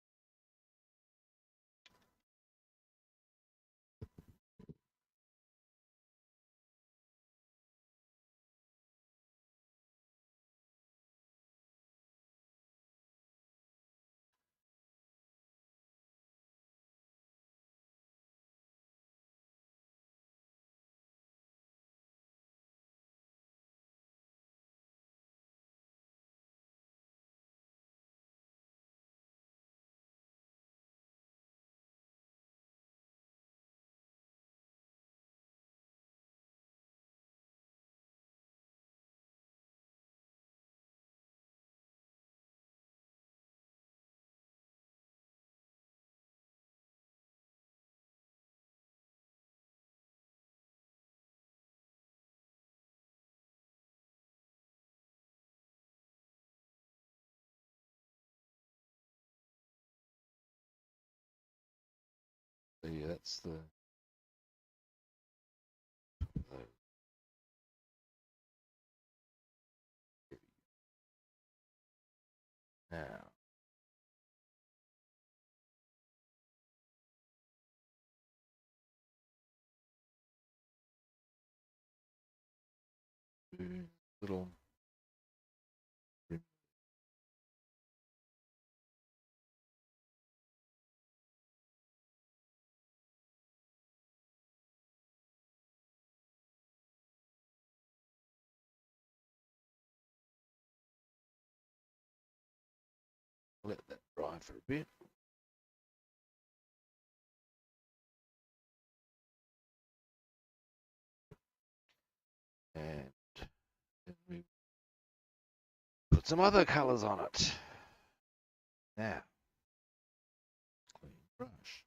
that's the now. Little let that dry for a bit. And then we put some other colours on it. Now, clean brush.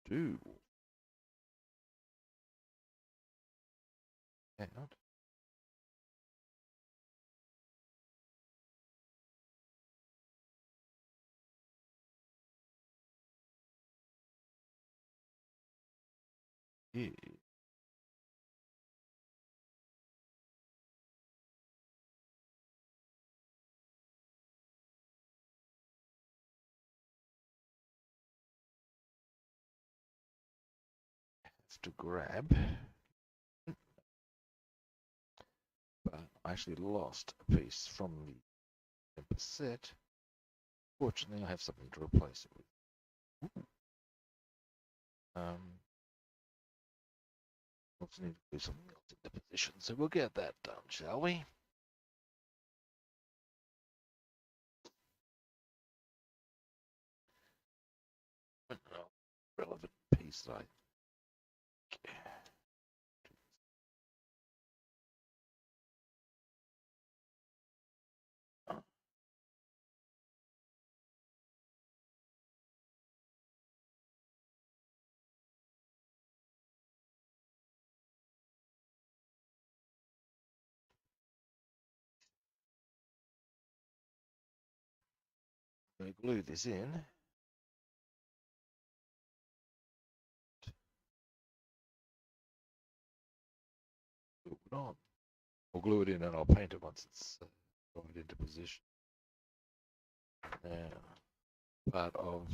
Do out. Yeah. Have to grab. But I actually lost a piece from the temper set. Fortunately, I have something to replace it with. Also need to do something else in the position, so we'll get that done, shall we? Relevant piece that I going to glue this in. Glue it on. Or glue it in and I'll paint it once it's right into position. Now, part of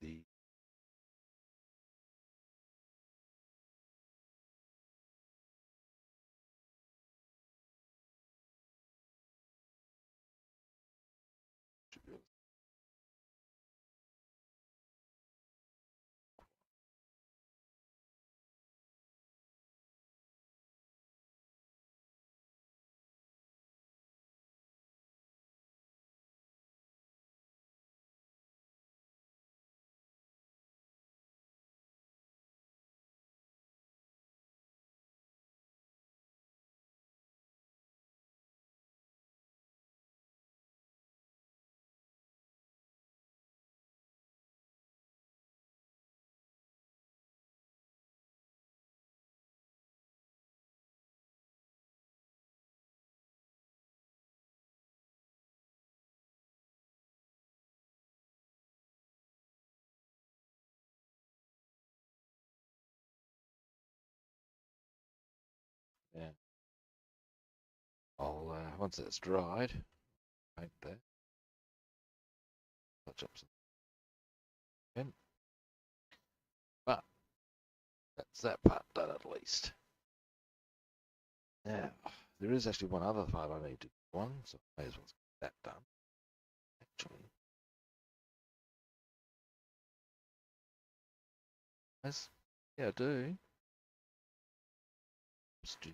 the yeah. I'll once that's dried, paint that. Touch up some pen. But that's that part done at least. Now, there is actually one other part I need to do on, so I may as well get that done. Actually, yes, yeah, I do. Let's do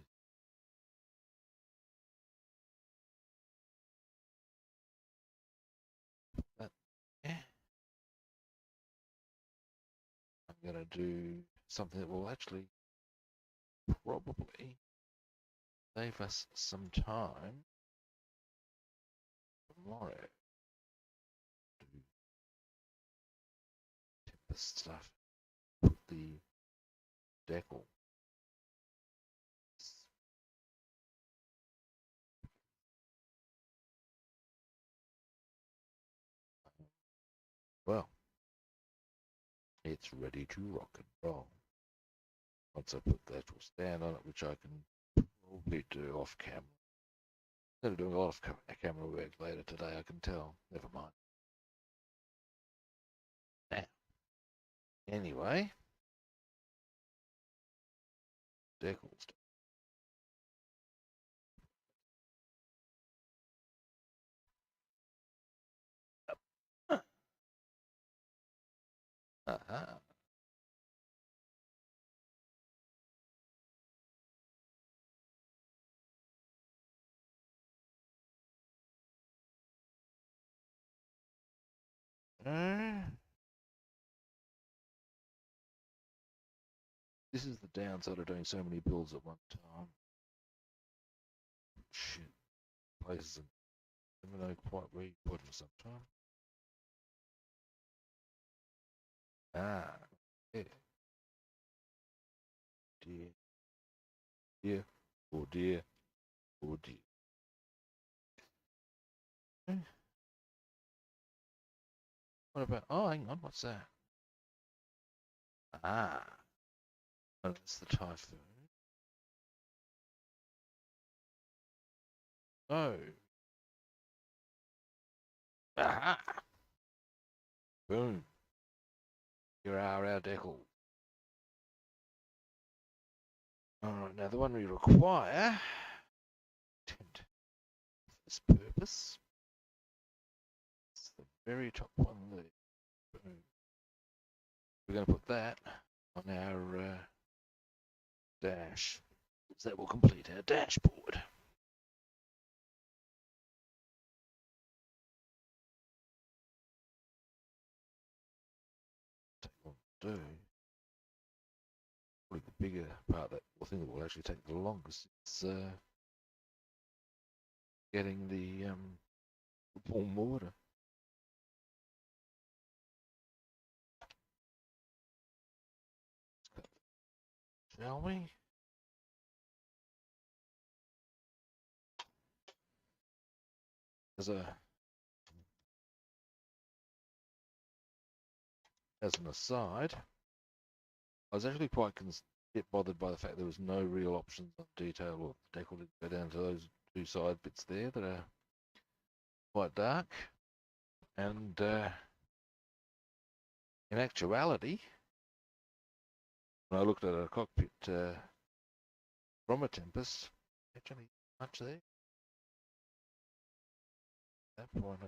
that. Yeah. I'm gonna do something that will actually probably save us some time tomorrow. Do temper stuff. Put the decal. Well, It's ready to rock and roll. Once I put the actual stand on it, which I can probably do off camera. I'm going to do a lot of camera work later today, I can tell. Never mind. Now, anyway, decals. Uh-huh. This is the downside of doing so many builds at one time. Shit. Places I never know quite where you put them sometimes. Ah, yeah. Dear. Dear. Oh dear. Oh dear. What about, oh, hang on, what's that? Ah, oh, that's the typhoon. Oh. Aha. Boom. Here are our decals. Alright, now the one we require for this purpose. It's the very top one there. Boom. We're going to put that on our dash. So that will complete our dashboard. Take one to do. Probably the bigger part that the thing that will actually take the longest is getting the warm water. Shall we? As an aside, I was actually quite bit bothered by the fact there was no real options on detail or decal to go down to those two side bits there that are quite dark. And in actuality, when I looked at a cockpit from a Tempest, actually much there. At that point,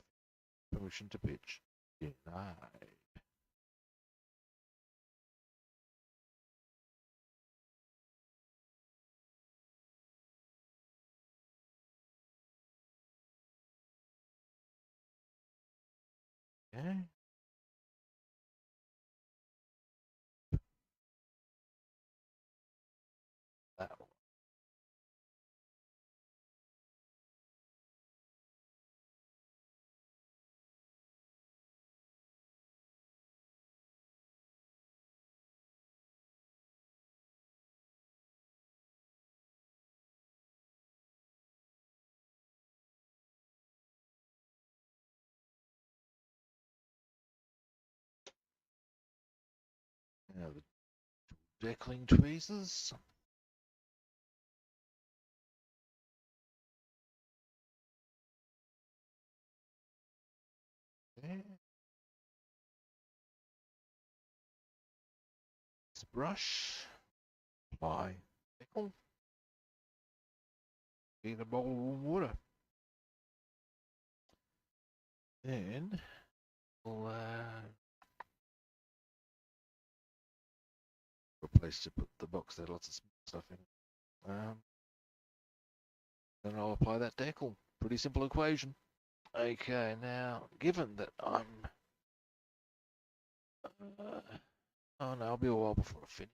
permission to pitch denied. Okay. That one. Now the deckling tweezers. Okay. This brush. Apply decal. Get a bowl of warm water. Then we'll replace to put the box there, lots of stuff in. Then I'll apply that decal. Pretty simple equation. Okay, now given that I'm oh no, I'll be a while before I finish.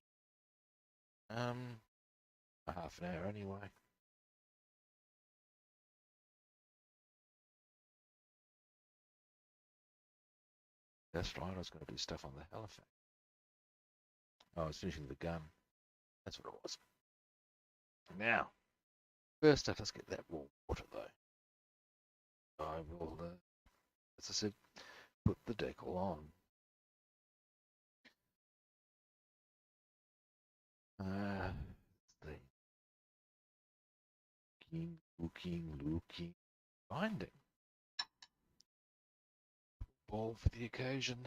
A half an hour anyway. That's right, I was going to do stuff on the Halifax. Oh, I was finishing the gun. That's what it was. Now, first up, let's get that warm water though. I will, as I said, put the decal on. The looking, finding. Ball for the occasion.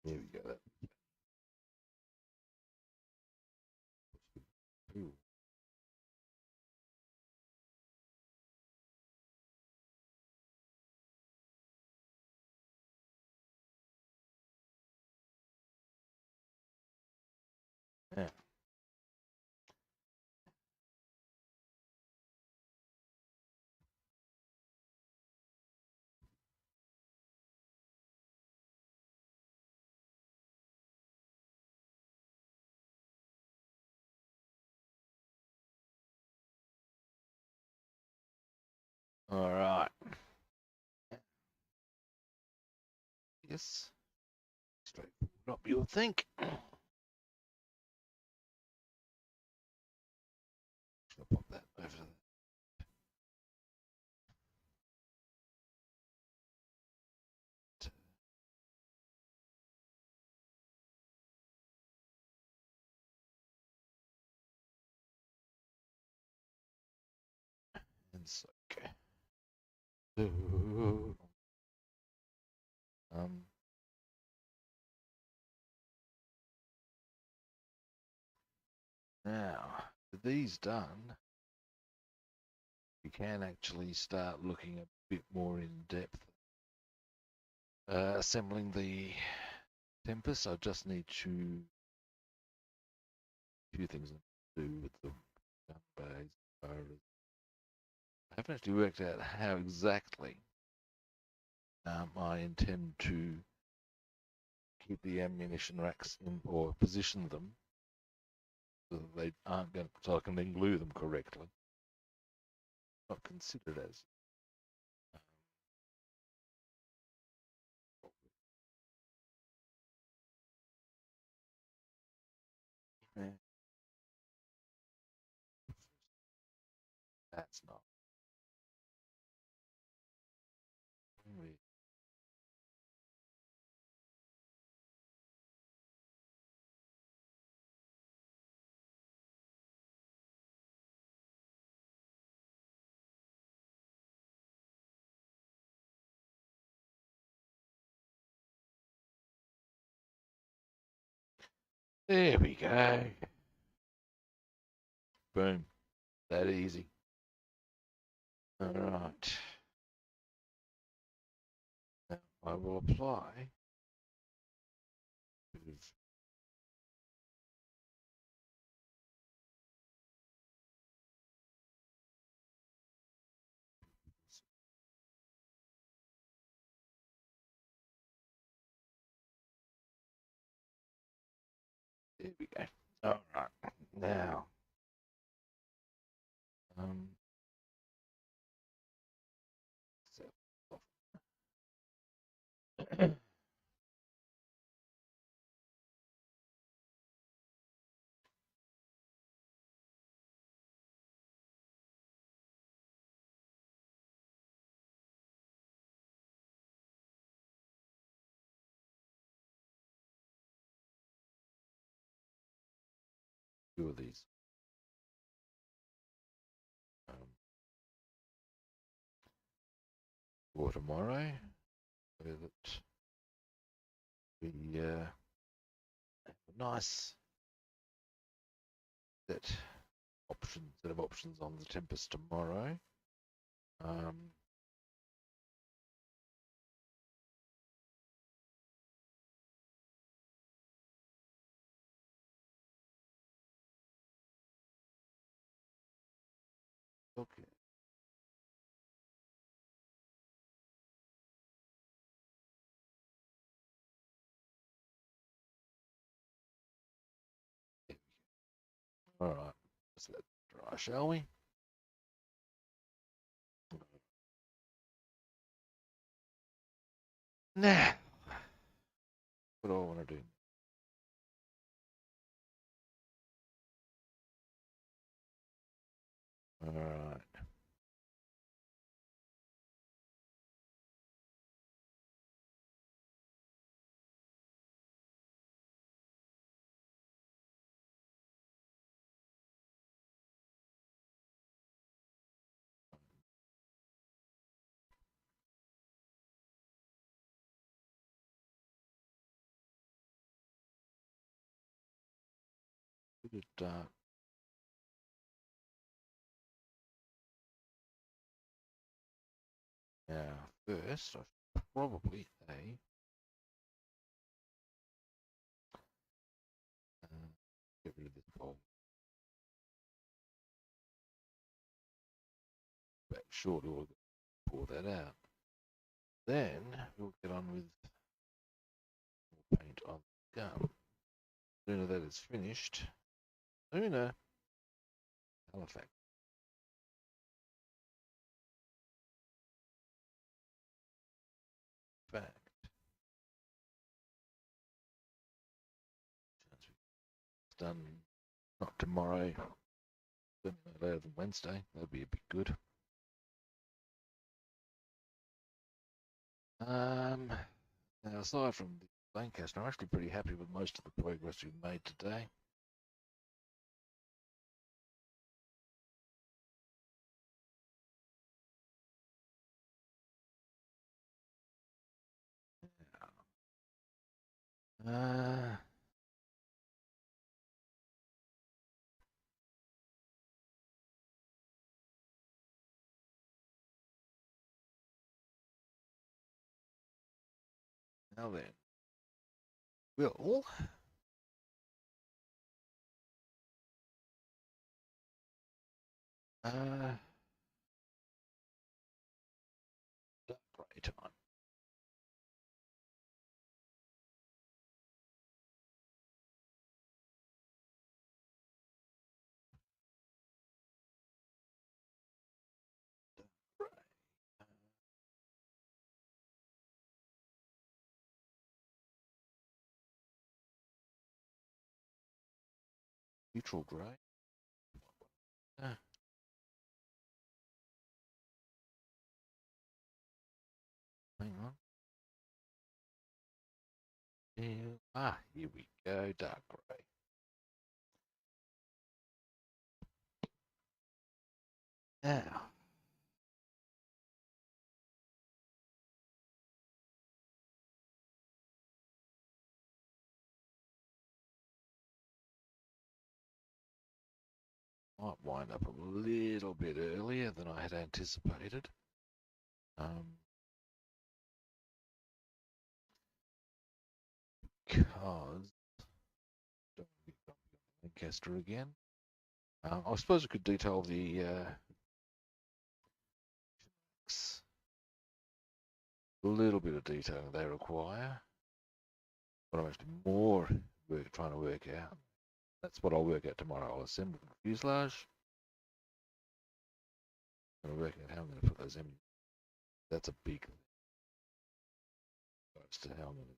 There we go. Ooh. Yeah. All right. Yes. Straightforward. Not you would think. I'll pop that over there. And so, okay. Now, with these done, you can actually start looking a bit more in depth. Assembling the Tempest, I just need to few things to do with the gun bags. I haven't actually worked out how exactly I intend to keep the ammunition racks in or position them so that they aren't going to, so I can then glue them correctly. Not considered as. Yeah, that's not. There we go. Boom. That easy. All right. Now I will apply a bit of there we go. All right. Now, so two of these. For tomorrow, so that we have a nice set of options on the Tempest tomorrow. Okay. All right. Let's let it dry, shall we? Now, what do I want to do? Alright. Bit of dark. Now, first, I should probably get rid of this bulb. But shortly we'll pour that out. Then we'll get on with more paint on the gum. Sooner that is finished, sooner Halifax. Fact. It's done not tomorrow, but later than Wednesday. That'd be a bit good. Now aside from Lancaster, I'm actually pretty happy with most of the progress we've made today. Now then, we'll dark grey time. Grey. Neutral grey. Hang on. Here we go, dark grey. Now, might wind up a little bit earlier than I had anticipated. Because don't get Lancaster again. I suppose I could detail the a little bit of detailing they require, but I'm actually more trying to work out. That's what I'll work out tomorrow. I'll assemble the fuselage. I'm going to work out how I'm going to put those in. That's a big thing. As to how I'm going to.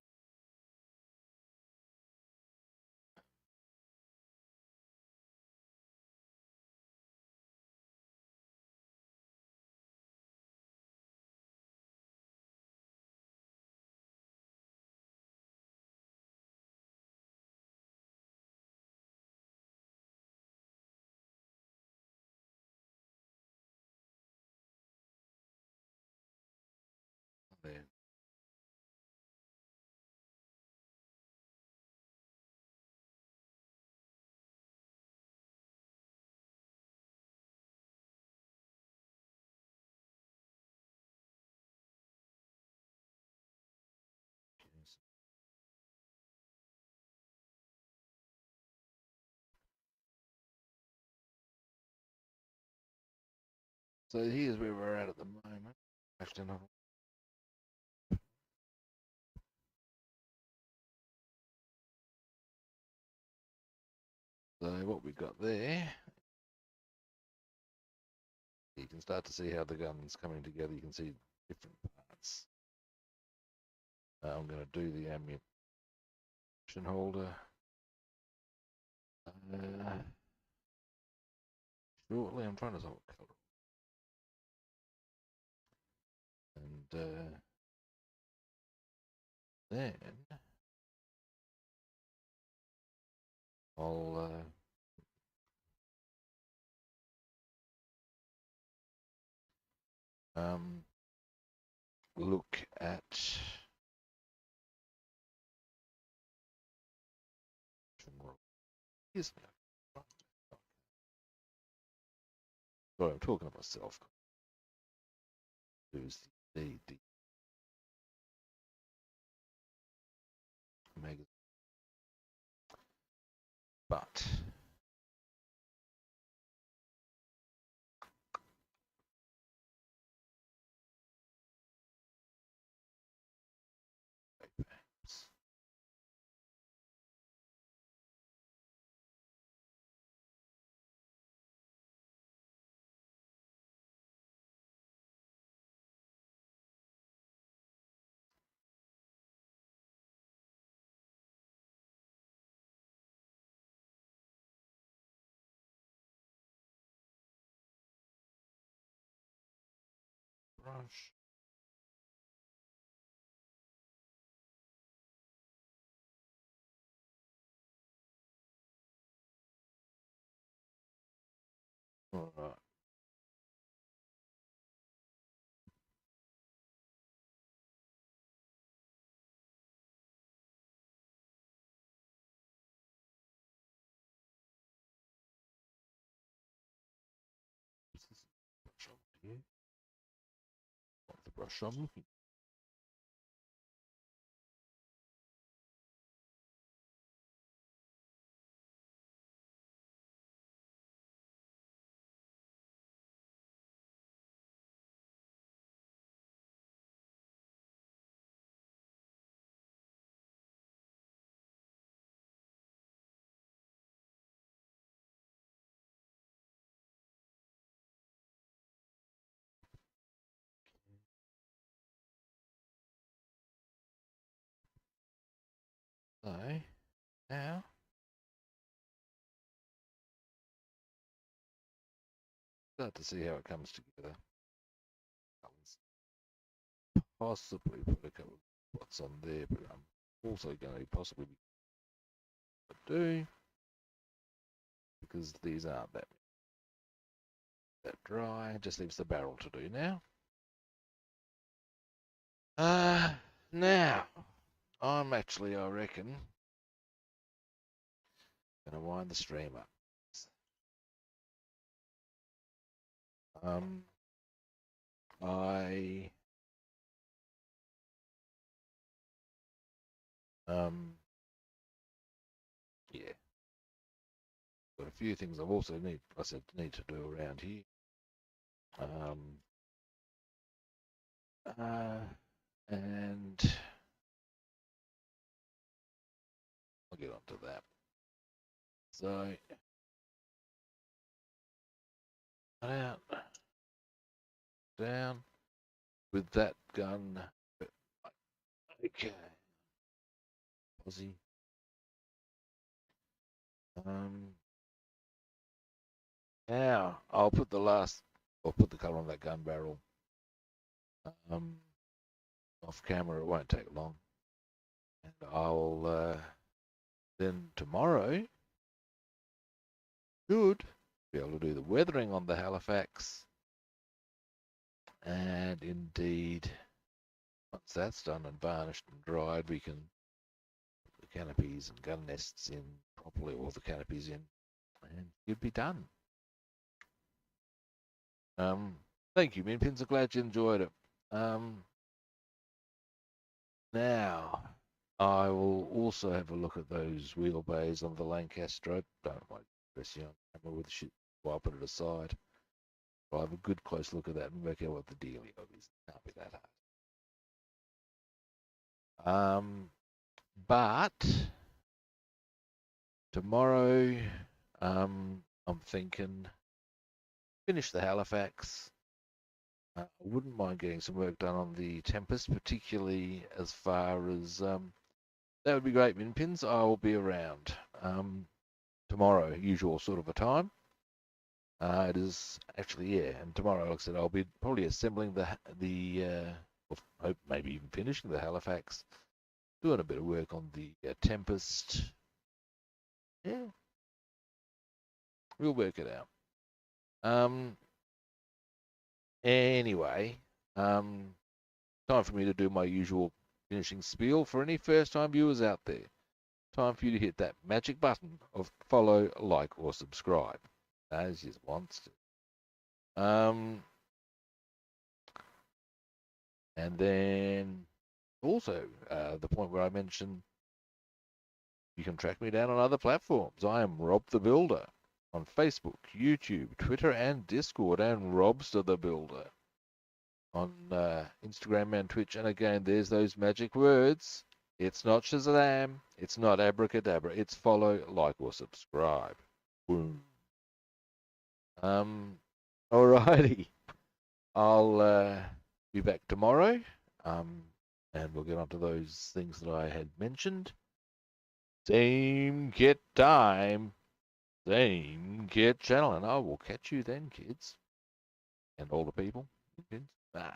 There. So here's where we're at the moment. Actually, not. So what we've got there, you can start to see how the gun's coming together. You can see different parts. I'm going to do the ammunition holder. shortly. I'm trying to decide what colour. And then I'll look at here's now. Sorry, I'm talking to myself. Who's the magazine? But brush. All right. This is the brush I'm here. Not the brush I'm looking. So now start to see how it comes together. Possibly put a couple of spots on there, but I'm also going to possibly do because these aren't that dry. It just leaves the barrel to do now. Now I'm actually, I reckon, going to wind the stream up. I yeah, got a few things I've also need to do around here. And I'll get onto that. So out, down with that gun. Okay, Aussie. Now I'll put the colour on that gun barrel. Off camera, it won't take long, and I'll then tomorrow should be able to do the weathering on the Halifax, and indeed once that's done and varnished and dried, we can put the canopies and gun nests in properly, all the canopies in, and you'd be done. Thank you, Minpins. I'm glad you enjoyed it. Now, I will also have a look at those wheelbays on the Lancaster. I don't like pressing on camera with shit while I put it aside. I'll have a good close look at that and work out what the dealio is. Can't be that hard. But tomorrow, I'm thinking finish the Halifax. I wouldn't mind getting some work done on the Tempest, particularly as far as that would be great, Minpins. I will be around tomorrow, usual sort of a time. It is actually, yeah. And tomorrow, like I said, I'll be probably assembling or hope maybe even finishing the Halifax, doing a bit of work on the Tempest. Yeah, we'll work it out. Anyway, time for me to do my usual finishing spiel for any first-time viewers out there. Time for you to hit that magic button of follow, like, or subscribe, as you want to. And then also the point where I mentioned you can track me down on other platforms. I am Rob the Builder on Facebook, YouTube, Twitter, and Discord, and Robster the Builder on Instagram and Twitch. And again, there's those magic words. It's not Shazam. It's not abracadabra. It's follow, like, or subscribe. Boom. Alrighty. I'll be back tomorrow. And we'll get onto those things that I had mentioned. Same kit time, same kit channel, and I will catch you then, kids. And all the people. Kids. Bye.